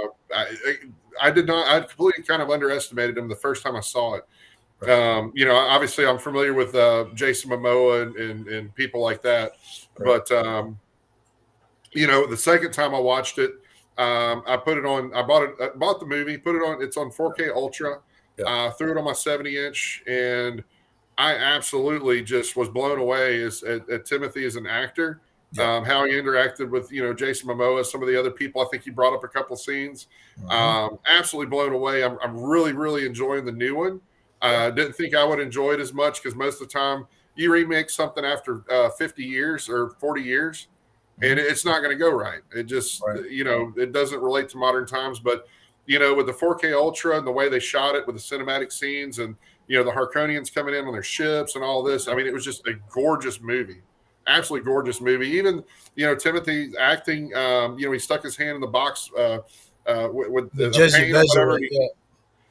Speaker 2: I did not. I completely kind of underestimated him the first time I saw it.
Speaker 1: Right.
Speaker 2: Obviously I'm familiar with Jason Momoa and people like that,
Speaker 1: Right.
Speaker 2: but the second time I watched it, I put it on. I bought the movie, put it on. It's on 4K Ultra.
Speaker 1: Yeah.
Speaker 2: Threw it on my 70-inch, and I absolutely just was blown away at Timothy as an actor.
Speaker 1: Yeah.
Speaker 2: How he interacted with Jason Momoa, some of the other people. I think he brought up a couple scenes.
Speaker 1: Mhm.
Speaker 2: Absolutely blown away. I'm really really enjoying the new one. Didn't think I would enjoy it as much because most of the time you remake something after 50 years or 40 years, and
Speaker 1: Mhm.
Speaker 2: it's not going to go right. It just
Speaker 1: Right.
Speaker 2: it doesn't relate to modern times. But with the 4K Ultra and the way they shot it with the cinematic scenes and the Harkonians coming in on their ships and all this. I mean, it was just a gorgeous movie, absolutely gorgeous movie. Even Timothy's acting. He stuck his hand in the box with
Speaker 1: The
Speaker 2: the
Speaker 1: Jezzy
Speaker 2: paint or whatever.
Speaker 1: Bezel, yeah.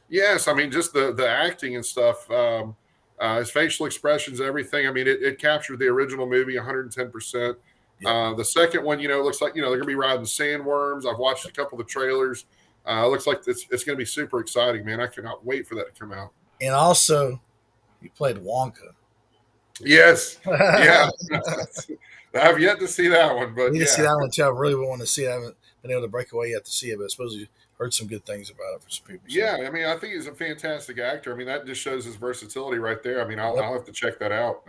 Speaker 2: Yes, I mean just the acting and stuff. His facial expressions, everything. I mean, it captured the original movie 110%.
Speaker 1: Yeah.
Speaker 2: The second one, looks like they're going to be riding sandworms. I've watched a couple of the trailers. Looks like it's going to be super exciting, man. I cannot wait for that to come out.
Speaker 1: And also, you played Wonka.
Speaker 2: Yes, yeah.
Speaker 1: I
Speaker 2: I've yet to see that one, but
Speaker 1: need to see
Speaker 2: yeah,
Speaker 1: that one too. I really want to see it. I haven't been able to break away yet to see it, but I suppose you heard some good things about it for some people. So.
Speaker 2: yeah. I mean, I think he's a fantastic actor. I mean, that just shows his versatility right there. I mean,
Speaker 1: Yep.
Speaker 2: I'll have to check that out.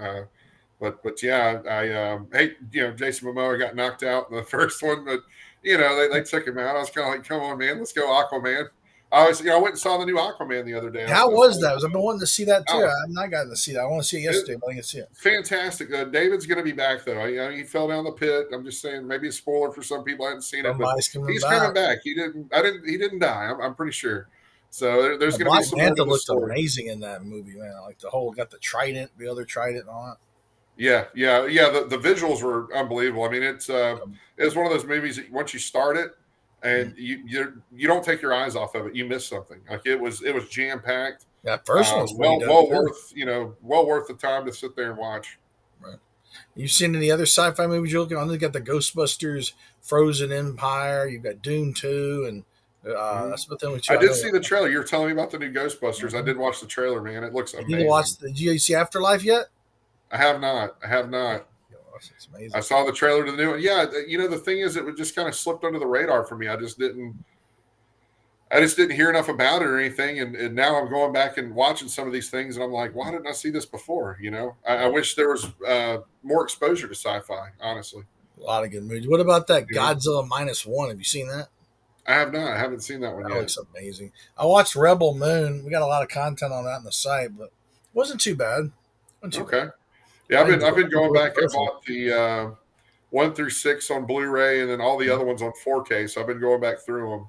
Speaker 2: But yeah, I hate Jason Momoa got knocked out in the first one, but they took him out. I was kind of like, come on, man, let's go Aquaman. I went and saw the new Aquaman the other day. I was
Speaker 1: How
Speaker 2: going to
Speaker 1: was
Speaker 2: see
Speaker 1: that?
Speaker 2: it.
Speaker 1: I've been wanting to see that too.
Speaker 2: Oh,
Speaker 1: I've not gotten to see that. I want to see it yesterday, but I didn't see it.
Speaker 2: fantastic. David's going to be back though. He fell down the pit. I'm just saying, maybe a spoiler for some people. I haven't seen it, but
Speaker 1: Somebody's coming
Speaker 2: he's
Speaker 1: back.
Speaker 2: coming back. He didn't. I didn't. He didn't die. I'm pretty sure. So there's going to be
Speaker 1: Black
Speaker 2: some more
Speaker 1: Manta
Speaker 2: to the
Speaker 1: looked
Speaker 2: story.
Speaker 1: amazing in that movie, man. Like the whole got the trident, the other trident, and all that.
Speaker 2: Yeah. The visuals were unbelievable. I mean, it's one of those movies that once you start it, and you don't take your eyes off of it, you miss something. Like it was jam packed.
Speaker 1: That first one's pretty good.
Speaker 2: Well worth the time to sit there and watch.
Speaker 1: Right. You seen any other sci-fi movies you're looking on? You got the Ghostbusters, Frozen Empire. You've got Dune 2, and that's about the only two
Speaker 2: I
Speaker 1: I
Speaker 2: did
Speaker 1: know.
Speaker 2: see the trailer. You were telling me about the new Ghostbusters. I did watch the trailer, man. It looks
Speaker 1: You need to watch.
Speaker 2: amazing.
Speaker 1: Did you see Afterlife yet?
Speaker 2: I have not.
Speaker 1: It's amazing.
Speaker 2: I saw the trailer to the new one. Yeah, the thing is, it just kind of slipped under the radar for me. I just didn't hear enough about it or anything. And now I'm going back and watching some of these things, and I'm like, why didn't I see this before? I wish there was more exposure to sci-fi. Honestly,
Speaker 1: A lot of good movies. What about that
Speaker 2: Yeah.
Speaker 1: Godzilla -1? Have you seen that?
Speaker 2: I have not. I haven't seen that one
Speaker 1: That
Speaker 2: yet.
Speaker 1: looks amazing. I watched Rebel Moon. We got a lot of content on that on the site, but it wasn't too bad. Wasn't too
Speaker 2: Okay.
Speaker 1: bad.
Speaker 2: Yeah,
Speaker 1: I
Speaker 2: I've been going
Speaker 1: enjoyed the
Speaker 2: back. I
Speaker 1: first one.
Speaker 2: bought the 1 through 6 on Blu-ray, and then all the other ones on 4K. So I've been going back through them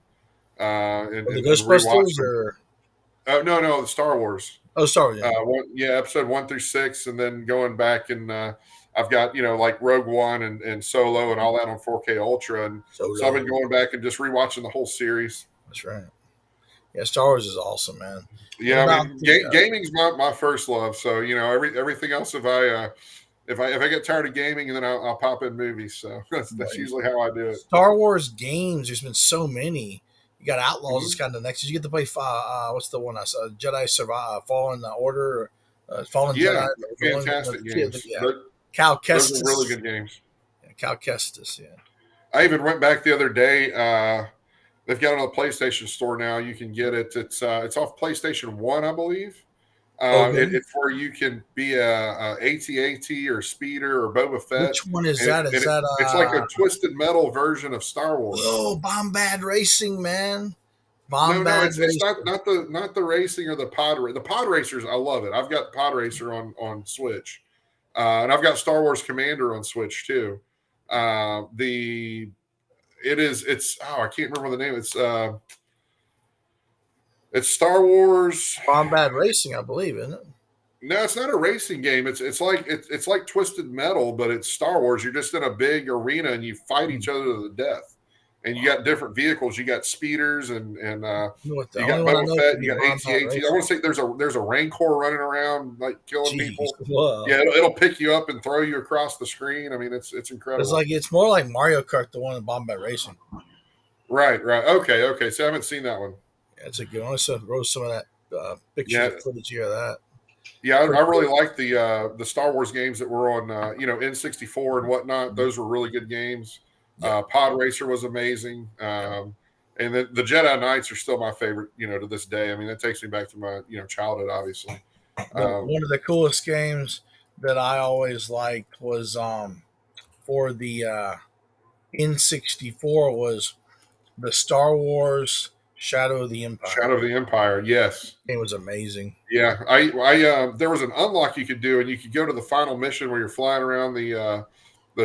Speaker 1: Or the
Speaker 2: and rewatched
Speaker 1: Ghostbusters
Speaker 2: them.
Speaker 1: or
Speaker 2: No, the Star Wars.
Speaker 1: Star Wars. Yeah.
Speaker 2: Episode 1 through 6, and then going back and I've got like Rogue One and Solo and all that on 4K Ultra, and so I've been going back and just rewatching the whole series.
Speaker 1: That's right. Yeah, Star Wars is awesome, man. What
Speaker 2: Yeah, I
Speaker 1: about
Speaker 2: mean,
Speaker 1: the
Speaker 2: gaming's my first love. So everything else, if I get tired of gaming, and then I'll pop in movies. So that's usually how I do it.
Speaker 1: Star Wars games? There's been so many. You got Outlaws.
Speaker 2: Mhm.
Speaker 1: It's kind of next. You get to play. What's the one I saw? Jedi Survive, Fallen Order, Fallen
Speaker 2: Yeah,
Speaker 1: Jedi.
Speaker 2: fantastic games.
Speaker 1: Yeah, Cal
Speaker 2: Those are really
Speaker 1: Kestis.
Speaker 2: good games.
Speaker 1: Yeah, Cal Kestis. Yeah.
Speaker 2: I even went back the other day. They've got it on the PlayStation Store now. You can get it. It's off PlayStation 1, I believe.
Speaker 1: Okay.
Speaker 2: It's where you can be a AT-AT or Speeder or Boba Fett.
Speaker 1: Which one is
Speaker 2: And
Speaker 1: that? Is that
Speaker 2: it's like a Twisted Metal version of Star Wars.
Speaker 1: oh, Bombad Racing, man?
Speaker 2: No,
Speaker 1: Bombad
Speaker 2: it's
Speaker 1: Racing.
Speaker 2: not the racing or the the pod racers. I love it. I've got Pod Racer on Switch, and I've got Star Wars Commander on Switch too. The it's I can't remember the name. It's Star Wars.
Speaker 1: Bombad Racing, I believe, isn't it?
Speaker 2: No, it's not a racing game. It's like Twisted Metal, but it's Star Wars. You're just in a big arena and you fight each other to the death. And you got different vehicles. You got speeders and you got Boba Fett. You got AT-AT. I want to say there's a Rancor running around like killing people.
Speaker 1: Whoa.
Speaker 2: Yeah, it'll pick you up and throw you across the screen. I mean, it's incredible.
Speaker 1: It's more like Mario Kart, the one in Bombad Racing.
Speaker 2: Right. Okay. So I haven't seen that one.
Speaker 1: Yeah, it's a good one. I saw wrote some of that picture footage here of that.
Speaker 2: Yeah, I really like the Star Wars games that were on N64 and whatnot. Those were really good games. Pod Racer was amazing, and then the Jedi Knights are still my favorite. To this day. I mean, that takes me back to my childhood, obviously.
Speaker 1: One of the coolest games that I always liked was for the N64 was the Star Wars Shadow of the Empire.
Speaker 2: Shadow of the Empire, yes.
Speaker 1: It was amazing.
Speaker 2: Yeah, I there was an unlock you could do, and you could go to the final mission where you're flying around the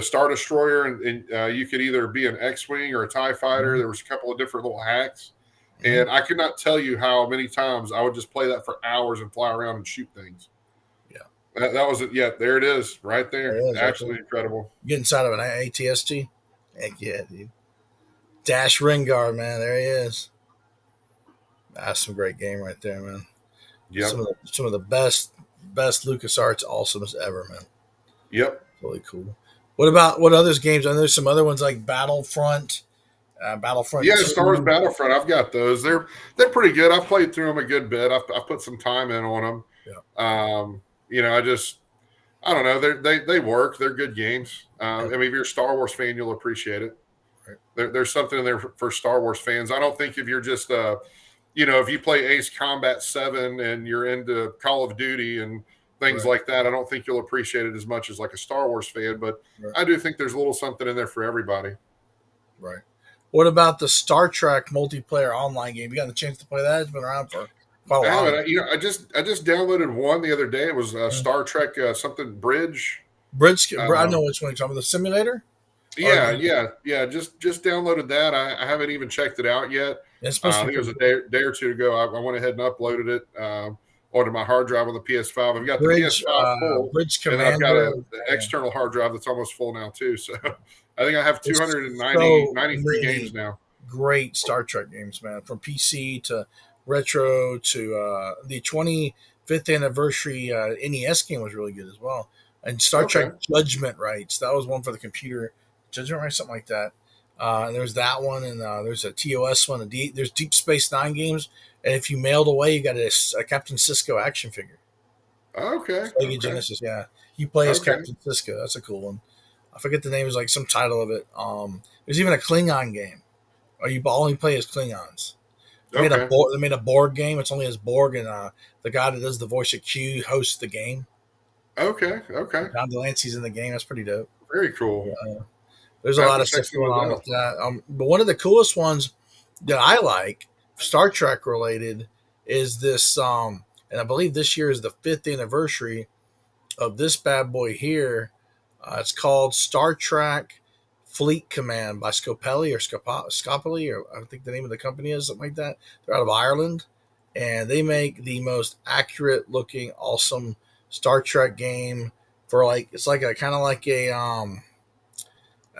Speaker 2: Star Destroyer, and you could either be an X-wing or a TIE fighter. There was a couple of different little hacks, and I could not tell you how many times I would just play that for hours and fly around and shoot things. Yeah, that was it. Yeah, there it is, right there. Absolutely incredible.
Speaker 1: Get inside of an ATST. Heck yeah, dude. Dash Rengar, man, there he is. That's some great game right there, man.
Speaker 2: Yeah,
Speaker 1: some of the best LucasArts awesomeness ever, man.
Speaker 2: Yep,
Speaker 1: really cool. What others games? I know there's some other ones like Battlefront.
Speaker 2: Yeah, 2. Star Wars Battlefront. I've got those. They're pretty good. I've played through them a good bit. I've put some time in on them.
Speaker 1: Yeah.
Speaker 2: I don't know. They work. They're good games. I mean, if you're a Star Wars fan, you'll appreciate it. Right. There's something in there for Star Wars fans. I don't think if you're just if you play Ace Combat 7 and you're into Call of Duty and things like that, I don't think you'll appreciate it as much as like a Star Wars fan. But I do think there's a little something in there for everybody.
Speaker 1: Right. What about the Star Trek multiplayer online game? You got the chance to play that? It's been around for quite a while.
Speaker 2: I just downloaded one the other day. It was Star Trek something Bridge.
Speaker 1: I know which one you're talking about. The simulator?
Speaker 2: Yeah. Just downloaded that. I haven't even checked it out yet. I think it was a day or two ago. I went ahead and uploaded it onto my hard drive on the PS5. I've got the PS5 full,
Speaker 1: Bridge
Speaker 2: and
Speaker 1: Commander,
Speaker 2: I've got an external hard drive that's almost full now too. So I think I have 93 games now.
Speaker 1: Great Star Trek games, man. From PC to retro to the 25th anniversary NES game was really good as well. And Star Trek Judgment Rights. That was one for the computer. Judgment Rights, something like that. And there's that one, and there's a TOS one. There's Deep Space Nine games. And if you mailed away, you got a Captain Sisko action figure.
Speaker 2: Okay.
Speaker 1: Genesis, yeah. You play as Captain Sisko. That's a cool one. I forget the name. Is like some title of it. There's even a Klingon game. Or you only play as Klingons. They made a Borg game. It's only as Borg, and the guy that does the voice of Q hosts the game.
Speaker 2: Okay.
Speaker 1: John Delancey's in the game. That's pretty dope.
Speaker 2: Very cool.
Speaker 1: There's a lot of stuff going on with that. But one of the coolest ones that I like, Star Trek related, is this. And I believe this year is the 5th anniversary of this bad boy here. It's called Star Trek Fleet Command by Scopely, or I think the name of the company is something like that. They're out of Ireland, and they make the most accurate looking, awesome Star Trek game for like it's like a kind of like a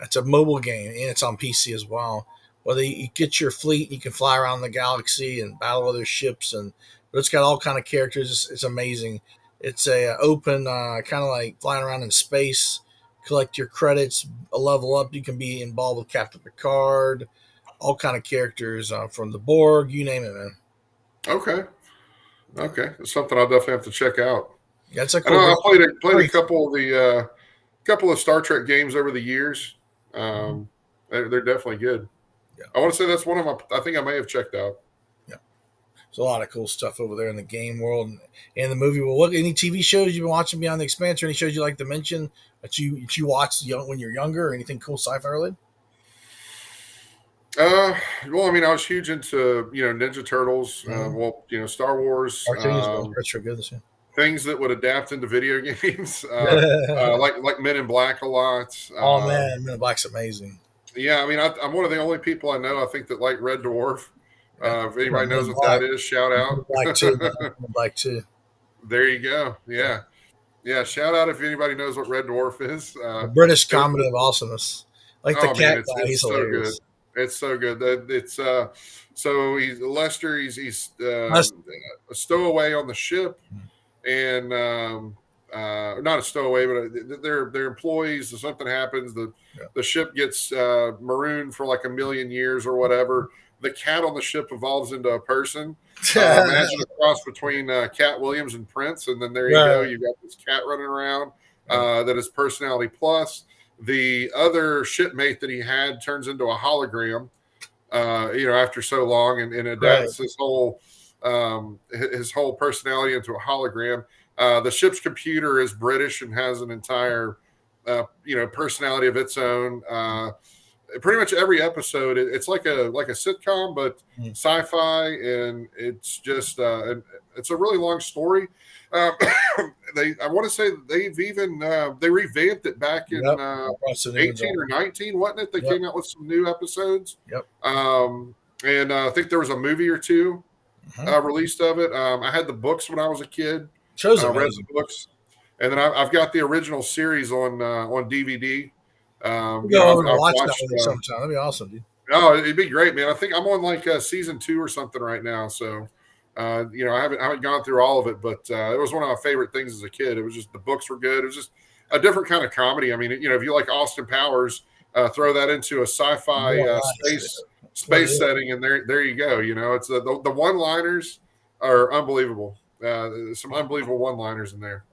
Speaker 1: it's a mobile game and it's on PC as well. Whether you get your fleet, you can fly around the galaxy and battle other ships, and but it's got all kind of characters. It's amazing. It's a open kind of like flying around in space. Collect your credits, a level up. You can be involved with Captain Picard, all kind of characters from the Borg, you name it, man.
Speaker 2: Okay. Okay. It's something I'll definitely have to check out.
Speaker 1: Yeah, it's a
Speaker 2: I know
Speaker 1: cool
Speaker 2: I
Speaker 1: game.
Speaker 2: played a couple of the couple of Star Trek games over the years. They're definitely good.
Speaker 1: Yeah,
Speaker 2: I want to say that's one of my. I think I may have checked out.
Speaker 1: yeah. There's a lot of cool stuff over there in the game world and the movie. Well, what any TV shows you've been watching beyond the Expanse, or any shows you like to mention that you watched when you're younger, or anything cool sci-fi related?
Speaker 2: Well, I mean, I was huge into Ninja Turtles. Well, Star Wars.
Speaker 1: Cartoons, retro good.
Speaker 2: Things that would adapt into video games,
Speaker 1: Yeah.
Speaker 2: like Men in Black a lot.
Speaker 1: Oh man, Men in Black's amazing.
Speaker 2: Yeah, I mean, I'm one of the only people I know, I think, that like Red Dwarf. If anybody
Speaker 1: Men
Speaker 2: knows
Speaker 1: in
Speaker 2: what
Speaker 1: Black.
Speaker 2: that is, shout
Speaker 1: Men
Speaker 2: out.
Speaker 1: in Black too. Man. Men in Black too.
Speaker 2: There you go. Yeah. Yeah, shout out if anybody knows what Red Dwarf is.
Speaker 1: The British comedy of awesomeness. Like the
Speaker 2: Oh man,
Speaker 1: cat guy, he's
Speaker 2: it's so good.
Speaker 1: hilarious.
Speaker 2: It's so good. It's so he's Lester. He's
Speaker 1: That's-
Speaker 2: a stowaway on the ship, and not a stowaway, but they're employees. If something happens, the ship gets marooned for like a million years or whatever. The cat on the ship evolves into a person. Imagine a cross between Cat Williams and Prince, and then there you go. You got this cat running around that is personality plus. The other shipmate that he had turns into a hologram, after so long, and adapts his whole personality into a hologram. The ship's computer is British and has an entire, personality of its own. Pretty much every episode, it's like a sitcom, but sci-fi, and it's just it's a really long story. I want to say they've even they revamped it back in 18 or 19, wasn't it? They came out with some new episodes.
Speaker 1: Yep.
Speaker 2: And I think there was a movie or two released of it. I had the books when I was a kid.
Speaker 1: Shows
Speaker 2: read the books, and then I've got the original series on DVD.
Speaker 1: Go over and watch that with you sometime. That'd be awesome, dude.
Speaker 2: Oh, it'd be great, man. I think I'm on like season 2 or something right now. So, I haven't gone through all of it, but it was one of my favorite things as a kid. It was just the books were good. It was just a different kind of comedy. I mean, if you like Austin Powers, throw that into a sci-fi space setting, and there you go. It's the one-liners are unbelievable. Some unbelievable one-liners in there.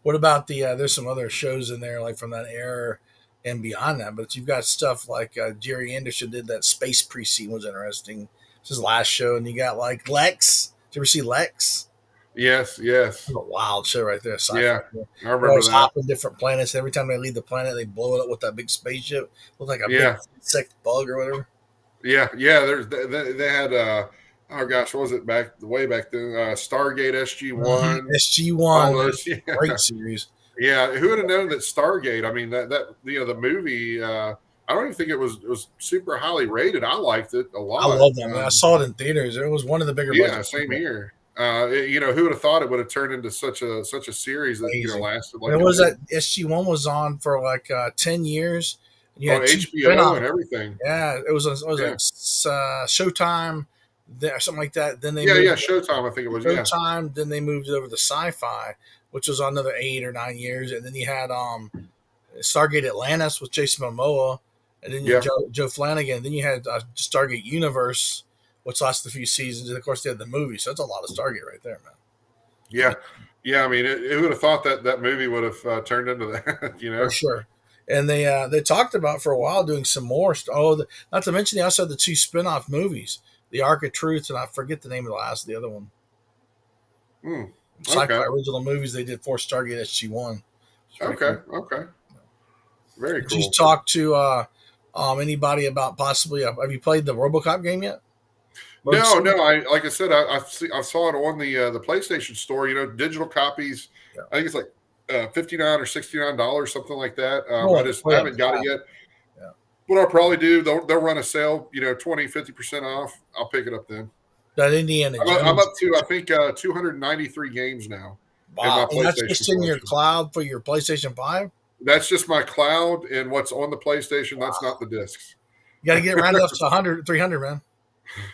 Speaker 1: What about there's some other shows in there like from that era and beyond that, but you've got stuff like Jerry Anderson did that Space Precinct was interesting. It's his last show, and you got like Lex. Did you ever see Lex?
Speaker 2: Yes.
Speaker 1: That's a wild show right there. Sci-fi.
Speaker 2: Yeah, I remember
Speaker 1: always
Speaker 2: that.
Speaker 1: hopping different planets. Every time they leave the planet, they blow it up with that big spaceship. Look like a big insect bug or whatever.
Speaker 2: Yeah. They had oh gosh, what was it way back then? Stargate SG-1.
Speaker 1: SG-1, great series.
Speaker 2: Yeah, who would have known that Stargate? I mean, that the movie. I don't even think it was super highly rated. I liked it a lot.
Speaker 1: I love that, man. I saw it in theaters. It was one of the bigger.
Speaker 2: Yeah, same here. Who would have thought it would have turned into such a series that lasted like.
Speaker 1: It was that SG-1 was on for like 10 years.
Speaker 2: You had HBO and everything.
Speaker 1: Yeah, it was Showtime, something like that. Then they
Speaker 2: Showtime. I think it was
Speaker 1: Showtime. Then they moved it over to Sci-Fi, which was another 8 or 9 years, and then you had Stargate Atlantis with Jason Momoa, and then you had Joe Flanagan. Then you had Stargate Universe, which lasted a few seasons, and of course they had the movie. So that's a lot of Stargate right there, man.
Speaker 2: Yeah. I mean, who would have thought that movie would have turned into that?
Speaker 1: For sure. And they talked about for a while doing some more. Not to mention they also had the 2 spin-off movies, The Ark of Truth, and I forget the name of the other one. Sci-fi original movies they did for Stargate SG-1.
Speaker 2: Okay. Very cool.
Speaker 1: Did you talk to Anybody about possibly? Have you played the RoboCop game yet? Road
Speaker 2: No,
Speaker 1: City?
Speaker 2: no. I like I said, I saw it on the PlayStation Store. Digital copies.
Speaker 1: Yeah.
Speaker 2: I think it's like $59 or $69, something like that.
Speaker 1: Oh,
Speaker 2: I
Speaker 1: play it.
Speaker 2: haven't got it yet.
Speaker 1: Yeah.
Speaker 2: What I'll probably do, they'll run a sale. 20-50% off. I'll pick it up then.
Speaker 1: That Indiana
Speaker 2: I'm
Speaker 1: Jones.
Speaker 2: up to I think 293 games now in my
Speaker 1: Wow, and that's
Speaker 2: PlayStation
Speaker 1: just in your
Speaker 2: collection.
Speaker 1: cloud for your PlayStation 5.
Speaker 2: That's just my cloud and what's on the PlayStation. That's not the discs.
Speaker 1: You got to get rounded up to 100, 300, man.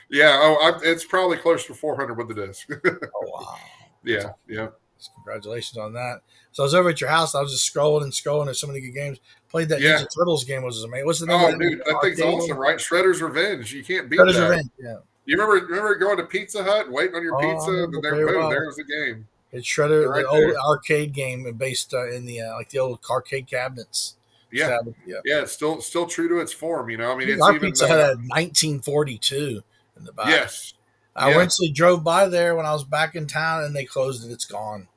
Speaker 2: Yeah, it's probably close to 400 with the disc.
Speaker 1: Oh, wow.
Speaker 2: Yeah, yeah.
Speaker 1: Congratulations on that. So I was over at your house. I was just scrolling and scrolling. There's so many good games. Played that
Speaker 2: Yeah.
Speaker 1: Ninja Turtles game, was amazing. What's the name
Speaker 2: Oh,
Speaker 1: of
Speaker 2: dude, that thing's
Speaker 1: arcade
Speaker 2: awesome,
Speaker 1: game?
Speaker 2: right? Shredder's Revenge. You can't beat
Speaker 1: Shredder's
Speaker 2: that.
Speaker 1: Revenge. Yeah.
Speaker 2: You remember going to Pizza Hut and waiting on your
Speaker 1: Oh, I
Speaker 2: pizza, and
Speaker 1: remember
Speaker 2: then
Speaker 1: very
Speaker 2: boom,
Speaker 1: well.
Speaker 2: there's the game.
Speaker 1: It's Shredder,
Speaker 2: Right
Speaker 1: the old
Speaker 2: there.
Speaker 1: arcade game based in the like the old arcade cabinets.
Speaker 2: Yeah,
Speaker 1: Yeah.
Speaker 2: yeah. It's still true to its form. I mean, it's
Speaker 1: Our
Speaker 2: even.
Speaker 1: Pizza Hut had 1942 in the back.
Speaker 2: Yes.
Speaker 1: I
Speaker 2: Yeah.
Speaker 1: eventually drove by there when I was back in town, and they closed it. It's gone.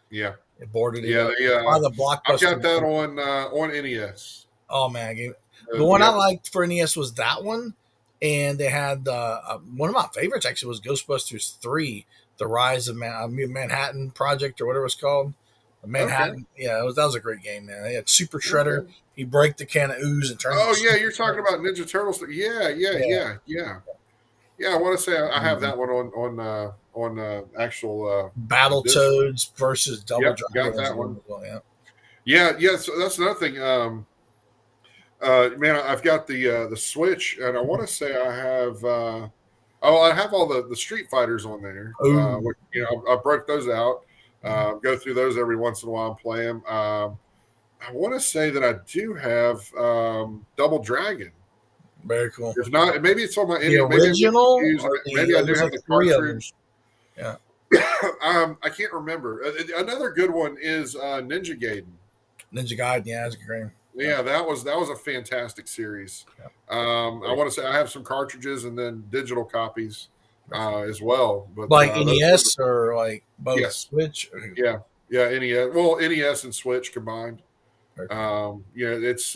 Speaker 2: Yeah.
Speaker 1: It boarded it.
Speaker 2: Yeah.
Speaker 1: Up. By the Blockbuster.
Speaker 2: I've got that on NES.
Speaker 1: Oh man, the one I
Speaker 2: Yeah.
Speaker 1: liked for NES was that one, and they had one of my favorites actually was Ghostbusters 3, The Rise of Manhattan Project or whatever it's called. Manhattan, yeah, that was a great game, man. They had Super Shredder.
Speaker 2: Okay.
Speaker 1: He break the can of ooze and turn.
Speaker 2: Oh
Speaker 1: it
Speaker 2: yeah,
Speaker 1: to
Speaker 2: you're talking about Ninja Turtles. Yeah. Yeah, I want to say I have that one on actual disc.
Speaker 1: Battletoads versus Double
Speaker 2: Yep,
Speaker 1: Dragon.
Speaker 2: got that one.
Speaker 1: Yeah.
Speaker 2: Yeah. So that's another thing. Man, I've got the Switch, and I want to say I have. I have all the Street Fighters on there.
Speaker 1: Ooh.
Speaker 2: I broke those out. Go through those every once in a while and play them. I want to say that I do have Double Dragon.
Speaker 1: Very cool.
Speaker 2: If not, maybe it's on my
Speaker 1: The original.
Speaker 2: Maybe I do have the cartridge.
Speaker 1: Yeah.
Speaker 2: I can't remember. Another good one is Ninja Gaiden.
Speaker 1: Ninja Gaiden, yeah, that's a good game.
Speaker 2: Yeah, that was a fantastic series.
Speaker 1: Yeah.
Speaker 2: I want to say I have some cartridges and then digital copies as well. But
Speaker 1: like NES or like both
Speaker 2: Yes.
Speaker 1: Switch?
Speaker 2: Yeah, NES. Well, NES and Switch combined. It's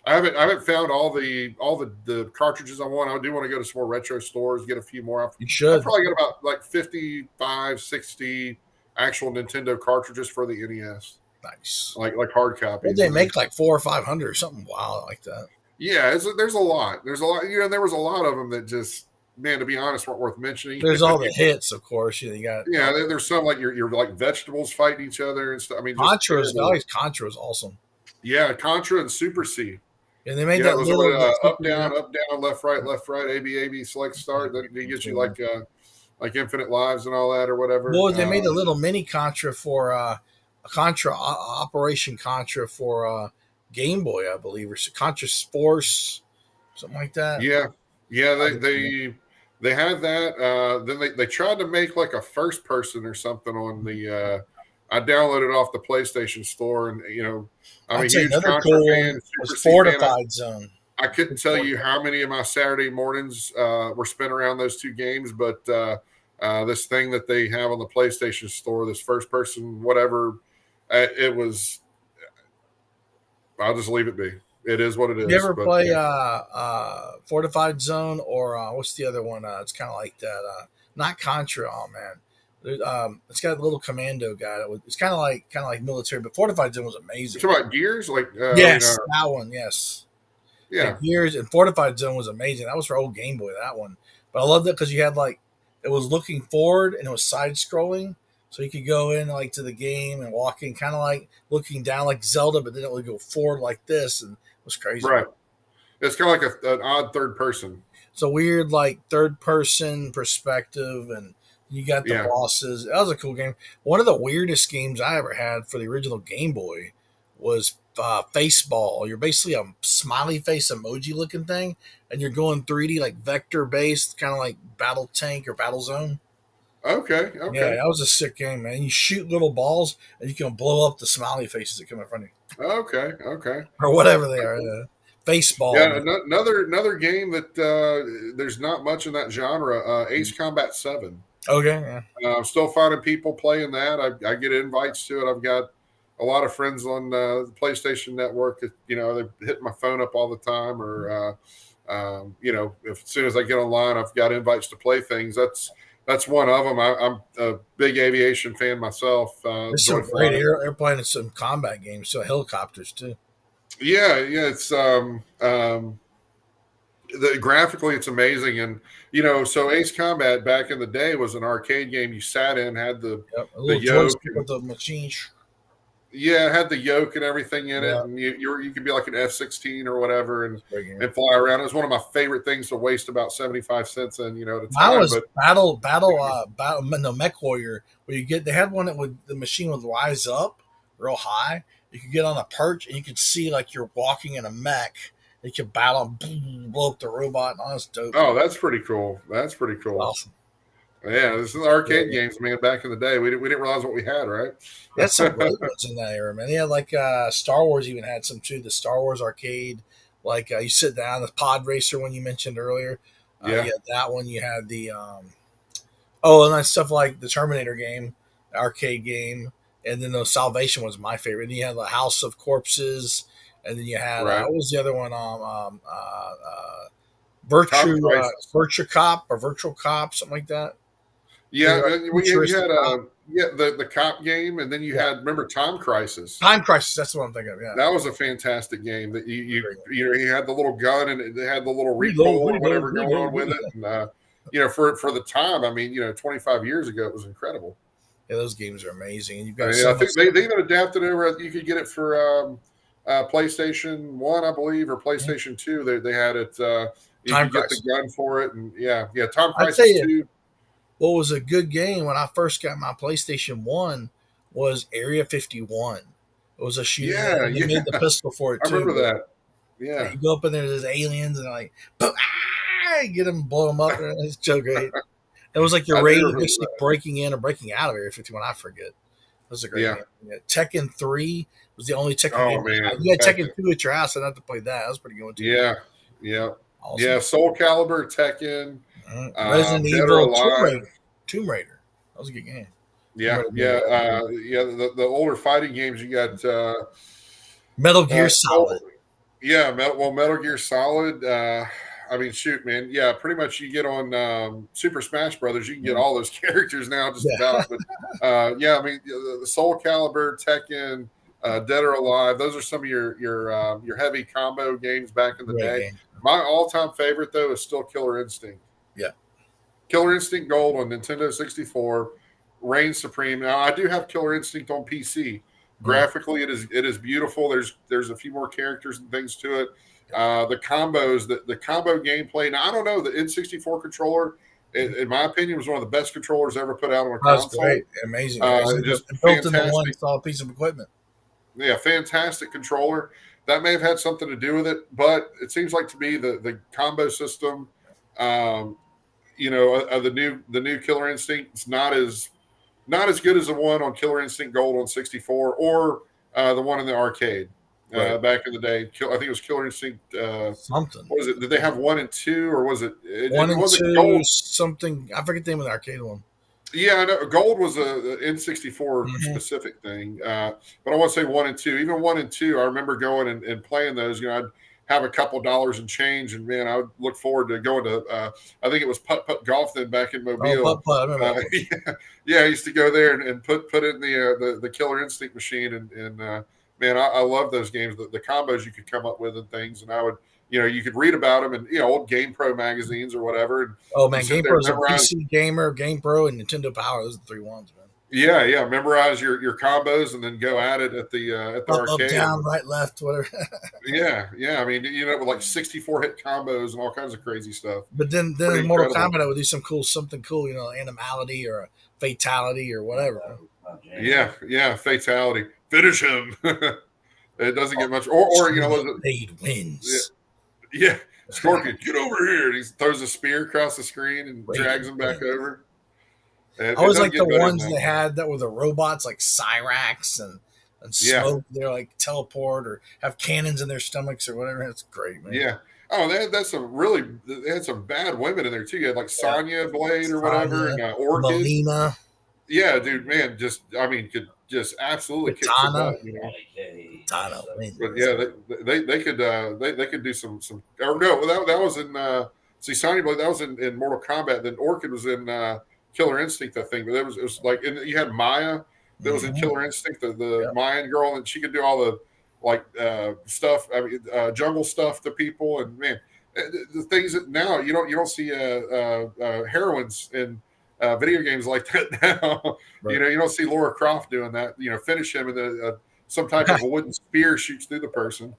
Speaker 2: I haven't found all the cartridges I want. I do want to go to some more retro stores, get a few more.
Speaker 1: You should.
Speaker 2: I've probably got about like 55, 60 actual Nintendo cartridges for the NES.
Speaker 1: Nice.
Speaker 2: Like hard copies.
Speaker 1: They make like 400 or 500 or something wild like that.
Speaker 2: Yeah, there's a lot. There's a lot. There was a lot of them that just, man, to be honest, weren't worth mentioning.
Speaker 1: There's all the hits, of course. You got.
Speaker 2: Yeah, there's some like you're like vegetables fighting each other and stuff. I mean,
Speaker 1: Contra is awesome.
Speaker 2: Yeah, Contra and Super C.
Speaker 1: And they made that little
Speaker 2: up down, left right, AB, select start. That gives you like infinite lives and all that or whatever.
Speaker 1: Well, they made a little mini Contra for Operation Contra for Game Boy, I believe, or Contra Force, something like that.
Speaker 2: Yeah, they had that. Then they tried to make like a first person or something on the. I downloaded off the PlayStation Store, and I'm a huge Contra fan.
Speaker 1: Fortified Zone.
Speaker 2: I couldn't tell you how many of my Saturday mornings were spent around those two games, but this thing that they have on the PlayStation Store, this first person, whatever, it was. I'll just leave it be. It is what it is.
Speaker 1: You ever play Fortified Zone or what's the other one? It's kind of like that. Not Contra. Oh man. It's got a little commando guy. It's kind of like military, but Fortified Zone was amazing.
Speaker 2: You're talking about Gears,
Speaker 1: yes, that one. Yes,
Speaker 2: yeah.
Speaker 1: Gears and Fortified Zone was amazing. That was for old Game Boy. That one, but I loved it because you had it was looking forward and it was side scrolling, so you could go in to the game and walk in, kind of like looking down like Zelda, but then it would go forward like this, and it was crazy.
Speaker 2: Right. It's kind of like an odd third person.
Speaker 1: It's a weird third person perspective and. You got the bosses. That was a cool game. One of the weirdest games I ever had for the original Game Boy was Faceball. You're basically a smiley face emoji looking thing, and you're going 3D, like vector based, kind of like Battle Tank or Battle Zone.
Speaker 2: Okay.
Speaker 1: Yeah, that was a sick game, man. You shoot little balls, and you can blow up the smiley faces that come in front of you.
Speaker 2: Okay.
Speaker 1: Or whatever they are. Faceball.
Speaker 2: Yeah, another game that there's not much in that genre. Ace Combat 7.
Speaker 1: Okay, yeah.
Speaker 2: I'm still finding people playing that. I get invites to it. I've got a lot of friends on the PlayStation Network. You know, they hit my phone up all the time, or you know, if as soon as I get online, I've got invites to play things. That's one of them. I'm a big aviation fan myself.
Speaker 1: There's
Speaker 2: Enjoy
Speaker 1: some great
Speaker 2: flying.
Speaker 1: airplane and some combat games, so helicopters too.
Speaker 2: Yeah. It's graphically it's amazing, and you know, so Ace Combat back in the day was an arcade game you sat in, had
Speaker 1: Yep, a
Speaker 2: the
Speaker 1: little
Speaker 2: yoke,
Speaker 1: joystick
Speaker 2: and
Speaker 1: with the machine.
Speaker 2: yeah, it had the yoke and everything in it,
Speaker 1: Yeah,
Speaker 2: and you could be like an F-16 or whatever,
Speaker 1: great game.
Speaker 2: and fly around. It was one of my favorite things to waste about 75 cents in, you know, at a
Speaker 1: Mine
Speaker 2: time.
Speaker 1: was
Speaker 2: But
Speaker 1: battle, no, Mech Warrior, where they had one that would, the machine would rise up real high. You could get on a perch and you could see like you're walking in a mech. You could battle and boom, blow up the robot. And all that's dope.
Speaker 2: oh, that's pretty cool. That's pretty cool.
Speaker 1: Awesome.
Speaker 2: Yeah, this is
Speaker 1: Yeah,
Speaker 2: arcade games, man. Back in the day, we didn't realize what we had, right?
Speaker 1: they had some great ones in that era, man. They had like Star Wars even had some too. The Star Wars arcade, like you sit down, the Pod Racer one you mentioned earlier.
Speaker 2: Yeah,
Speaker 1: You had that one. You had the oh, and then stuff like the Terminator game, the arcade game, and then the Salvation was my favorite. And you had the House of Corpses, and then you had
Speaker 2: right.
Speaker 1: what was the other one?
Speaker 2: Time Crisis.
Speaker 1: Virtue Cop or Virtual Cop, something like that.
Speaker 2: Yeah,
Speaker 1: Like
Speaker 2: and you
Speaker 1: futuristic
Speaker 2: had
Speaker 1: cop.
Speaker 2: the cop game, and then you
Speaker 1: Yeah,
Speaker 2: had, remember, Time Crisis.
Speaker 1: Time Crisis. That's what I'm thinking of. Yeah,
Speaker 2: That was a fantastic game. That
Speaker 1: great game.
Speaker 2: you know, he had the little gun, and it had the little
Speaker 1: Reload,
Speaker 2: recoil or
Speaker 1: reload,
Speaker 2: whatever going
Speaker 1: reload,
Speaker 2: on with
Speaker 1: reload.
Speaker 2: it, and you know, for the time, I mean, you know, 25 years ago, it was incredible.
Speaker 1: Yeah, those games are amazing. And you've got
Speaker 2: And
Speaker 1: so
Speaker 2: I
Speaker 1: much
Speaker 2: think they even adapted over. You could get it for PlayStation 1, I believe, or PlayStation 2. They had it. You
Speaker 1: Time
Speaker 2: could get the
Speaker 1: Crisis.
Speaker 2: got un for it, and yeah, Time
Speaker 1: I tell
Speaker 2: Crisis
Speaker 1: you,
Speaker 2: 2.
Speaker 1: what was a good game when I first got my PlayStation 1 was Area 51. It was a shooting game.
Speaker 2: Yeah,
Speaker 1: And they made the
Speaker 2: yeah,
Speaker 1: pistol for it
Speaker 2: I remember
Speaker 1: too.
Speaker 2: that. Yeah,
Speaker 1: You go up in there, there's aliens, and like, boom, get them, blow them up. And it's so great. It was like you're
Speaker 2: I do
Speaker 1: raiding,
Speaker 2: remember
Speaker 1: basically
Speaker 2: that.
Speaker 1: breaking in or breaking out of Area 51. I forget. It was a great
Speaker 2: Yeah.
Speaker 1: game. Yeah, Tekken 3 was the only Tekken
Speaker 2: Oh
Speaker 1: game I had.
Speaker 2: man,
Speaker 1: You had
Speaker 2: heck,
Speaker 1: Tekken 2 at your house, and I had to play that. That was pretty good one, too.
Speaker 2: yeah, yeah,
Speaker 1: Awesome.
Speaker 2: yeah. Soul Calibur, Tekken,
Speaker 1: Resident
Speaker 2: Dead or
Speaker 1: Evil,
Speaker 2: Alive.
Speaker 1: Tomb Raider. That was a good game. Tomb
Speaker 2: Yeah,
Speaker 1: Raider
Speaker 2: yeah,
Speaker 1: was
Speaker 2: yeah. The older fighting games, you got
Speaker 1: Metal Gear
Speaker 2: Soul,
Speaker 1: Solid.
Speaker 2: yeah, Metal Gear Solid. I mean, shoot, man. Yeah, pretty much. You get on Super Smash Brothers, you can get all those characters now, just
Speaker 1: Yeah,
Speaker 2: about. But yeah, I mean, the Soul Calibur, Tekken, Dead or Alive. Those are some of your heavy combo games back in the
Speaker 1: great
Speaker 2: day.
Speaker 1: game.
Speaker 2: My all-time favorite though is still Killer Instinct.
Speaker 1: Yeah.
Speaker 2: Killer Instinct Gold on Nintendo 64 reigns supreme. Now I do have Killer Instinct on PC. Graphically, it is beautiful. There's a few more characters and things to it. The combos, the combo gameplay. Now I don't know, the N64 controller, in my opinion, was one of the best controllers ever put out on a
Speaker 1: That's
Speaker 2: console.
Speaker 1: great. Amazing. It's
Speaker 2: Just
Speaker 1: built into one
Speaker 2: fantastic.
Speaker 1: solid piece of equipment.
Speaker 2: Yeah, fantastic controller. That may have had something to do with it, but it seems like to me the combo system, um, you know, the new Killer Instinct is not as good as the one on Killer Instinct Gold on 64 or the one in the arcade
Speaker 1: Right.
Speaker 2: back in the day. I think it was Killer Instinct.
Speaker 1: Something.
Speaker 2: What was it? Did they have 1 and 2, or was it?
Speaker 1: One
Speaker 2: It
Speaker 1: and
Speaker 2: wasn't
Speaker 1: two,
Speaker 2: Gold.
Speaker 1: something. I forget the name of the arcade one.
Speaker 2: Yeah, I know. Gold was a N64
Speaker 1: Mhm.
Speaker 2: specific thing, but I want to say 1 and 2. Even 1 and 2, I remember going and playing those. You know, I'd have a couple dollars in change, and man, I would look forward to going to. I think it was Putt Putt Golf then back in
Speaker 1: Oh,
Speaker 2: Mobile.
Speaker 1: I remember that.
Speaker 2: Yeah, I used to go there and put in the Killer Instinct machine, and man, I love those games. The combos you could come up with and things, and I would. You know, you could read about them in old Game Pro magazines or whatever. And
Speaker 1: Oh man,
Speaker 2: you sit
Speaker 1: Game
Speaker 2: there
Speaker 1: Pro
Speaker 2: and
Speaker 1: is a
Speaker 2: memorize.
Speaker 1: PC gamer, Game Pro, and Nintendo Power. Those are the three ones, man.
Speaker 2: Yeah, memorize your combos and then go at it at the
Speaker 1: Up,
Speaker 2: arcade.
Speaker 1: down, right, left, whatever.
Speaker 2: Yeah. I mean, with like 64 hit combos and all kinds of crazy stuff.
Speaker 1: But then
Speaker 2: Pretty
Speaker 1: in Mortal
Speaker 2: incredible.
Speaker 1: Kombat, I would do something cool, animality or a fatality or whatever.
Speaker 2: Yeah, fatality, finish him. It doesn't get much, or was it?
Speaker 1: Blade wins.
Speaker 2: Yeah, Scorpion, get over here! And he throws a spear across the screen and
Speaker 1: Blade
Speaker 2: drags him back
Speaker 1: wins.
Speaker 2: over.
Speaker 1: I always like the
Speaker 2: better than
Speaker 1: ones
Speaker 2: that.
Speaker 1: they had that were the robots like Cyrax and
Speaker 2: Yeah.
Speaker 1: smoke. They're like teleport or have cannons in their stomachs or whatever. That's great, man.
Speaker 2: Yeah. Oh, that's some really. They had some bad women in there too. You had like Sonya Blade or whatever,
Speaker 1: Sonya,
Speaker 2: and Orchid.
Speaker 1: Melina.
Speaker 2: Yeah, dude, man, could just absolutely kick some
Speaker 1: Katana.
Speaker 2: butt, you know.
Speaker 1: Katana.
Speaker 2: But yeah, they could do some or no, that was in see Sonya Blade, that was in Mortal Kombat. Then Orchid was in Killer Instinct, I think. But it was like, and you had Maya that was in Killer Instinct, the
Speaker 1: Yep.
Speaker 2: Mayan girl, and she could do all the like stuff, I mean, jungle stuff to people, and man, the things that now you don't see heroines in video games like that now.
Speaker 1: Right.
Speaker 2: You know, you don't see Laura Croft doing that. You know, finish him and then some type of a wooden spear shoots through the person.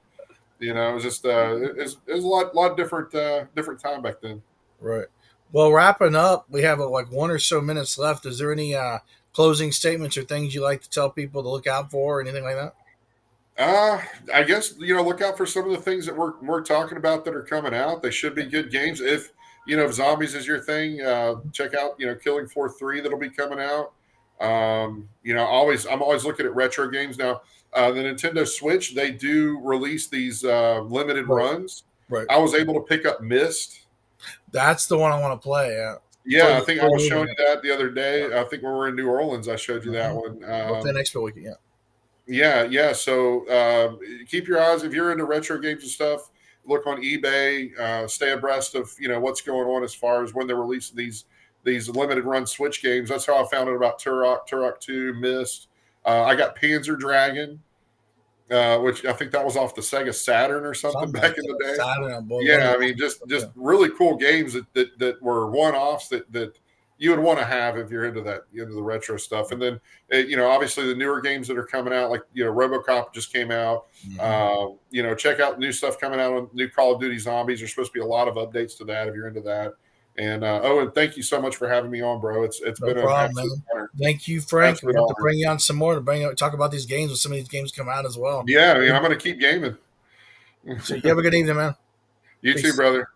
Speaker 2: You know, it was just it was a lot different different time back then.
Speaker 1: Right. Well, wrapping up, we have like 1 or so minutes left. Is there any closing statements or things you like to tell people to look out for, or anything like that?
Speaker 2: I guess, you know, look out for some of the things that we're talking about that are coming out. They should be good games. If you know, if zombies is your thing, check out, you know, Killing Floor 3 that'll be coming out. You know, I'm always looking at retro games now. The Nintendo Switch, they do release these limited runs.
Speaker 1: Right.
Speaker 2: I was able to pick up Myst.
Speaker 1: That's the one I want to play. Yeah.
Speaker 2: Yeah, I think I was showing you that the other day. I think when we were in New Orleans, I showed you that one.
Speaker 1: We'll play next weekend. Yeah.
Speaker 2: Yeah. So keep your eyes, if you're into retro games and stuff, look on eBay, stay abreast of, you know, what's going on as far as when they're releasing these limited run Switch games. That's how I found out about Turok 2, Myst. I got Panzer Dragon, which I think that was off the Sega Saturn or something back in the day.
Speaker 1: Saturn,
Speaker 2: yeah, I mean, just really cool games that were one-offs that you would want to have if you're into the retro stuff. And then, you know, obviously the newer games that are coming out, like, you know, RoboCop just came out. You know, check out new stuff coming out on new Call of Duty Zombies. There's supposed to be a lot of updates to that if you're into that. And Owen, thank you so much for having me on, bro. It's been an absolute honor.
Speaker 1: Thank you, Frank. We have to bring you on some more to talk about these games when some of these games come out as well.
Speaker 2: Yeah, I mean, I'm going to keep gaming.
Speaker 1: So you have a good evening, man.
Speaker 2: You too, brother.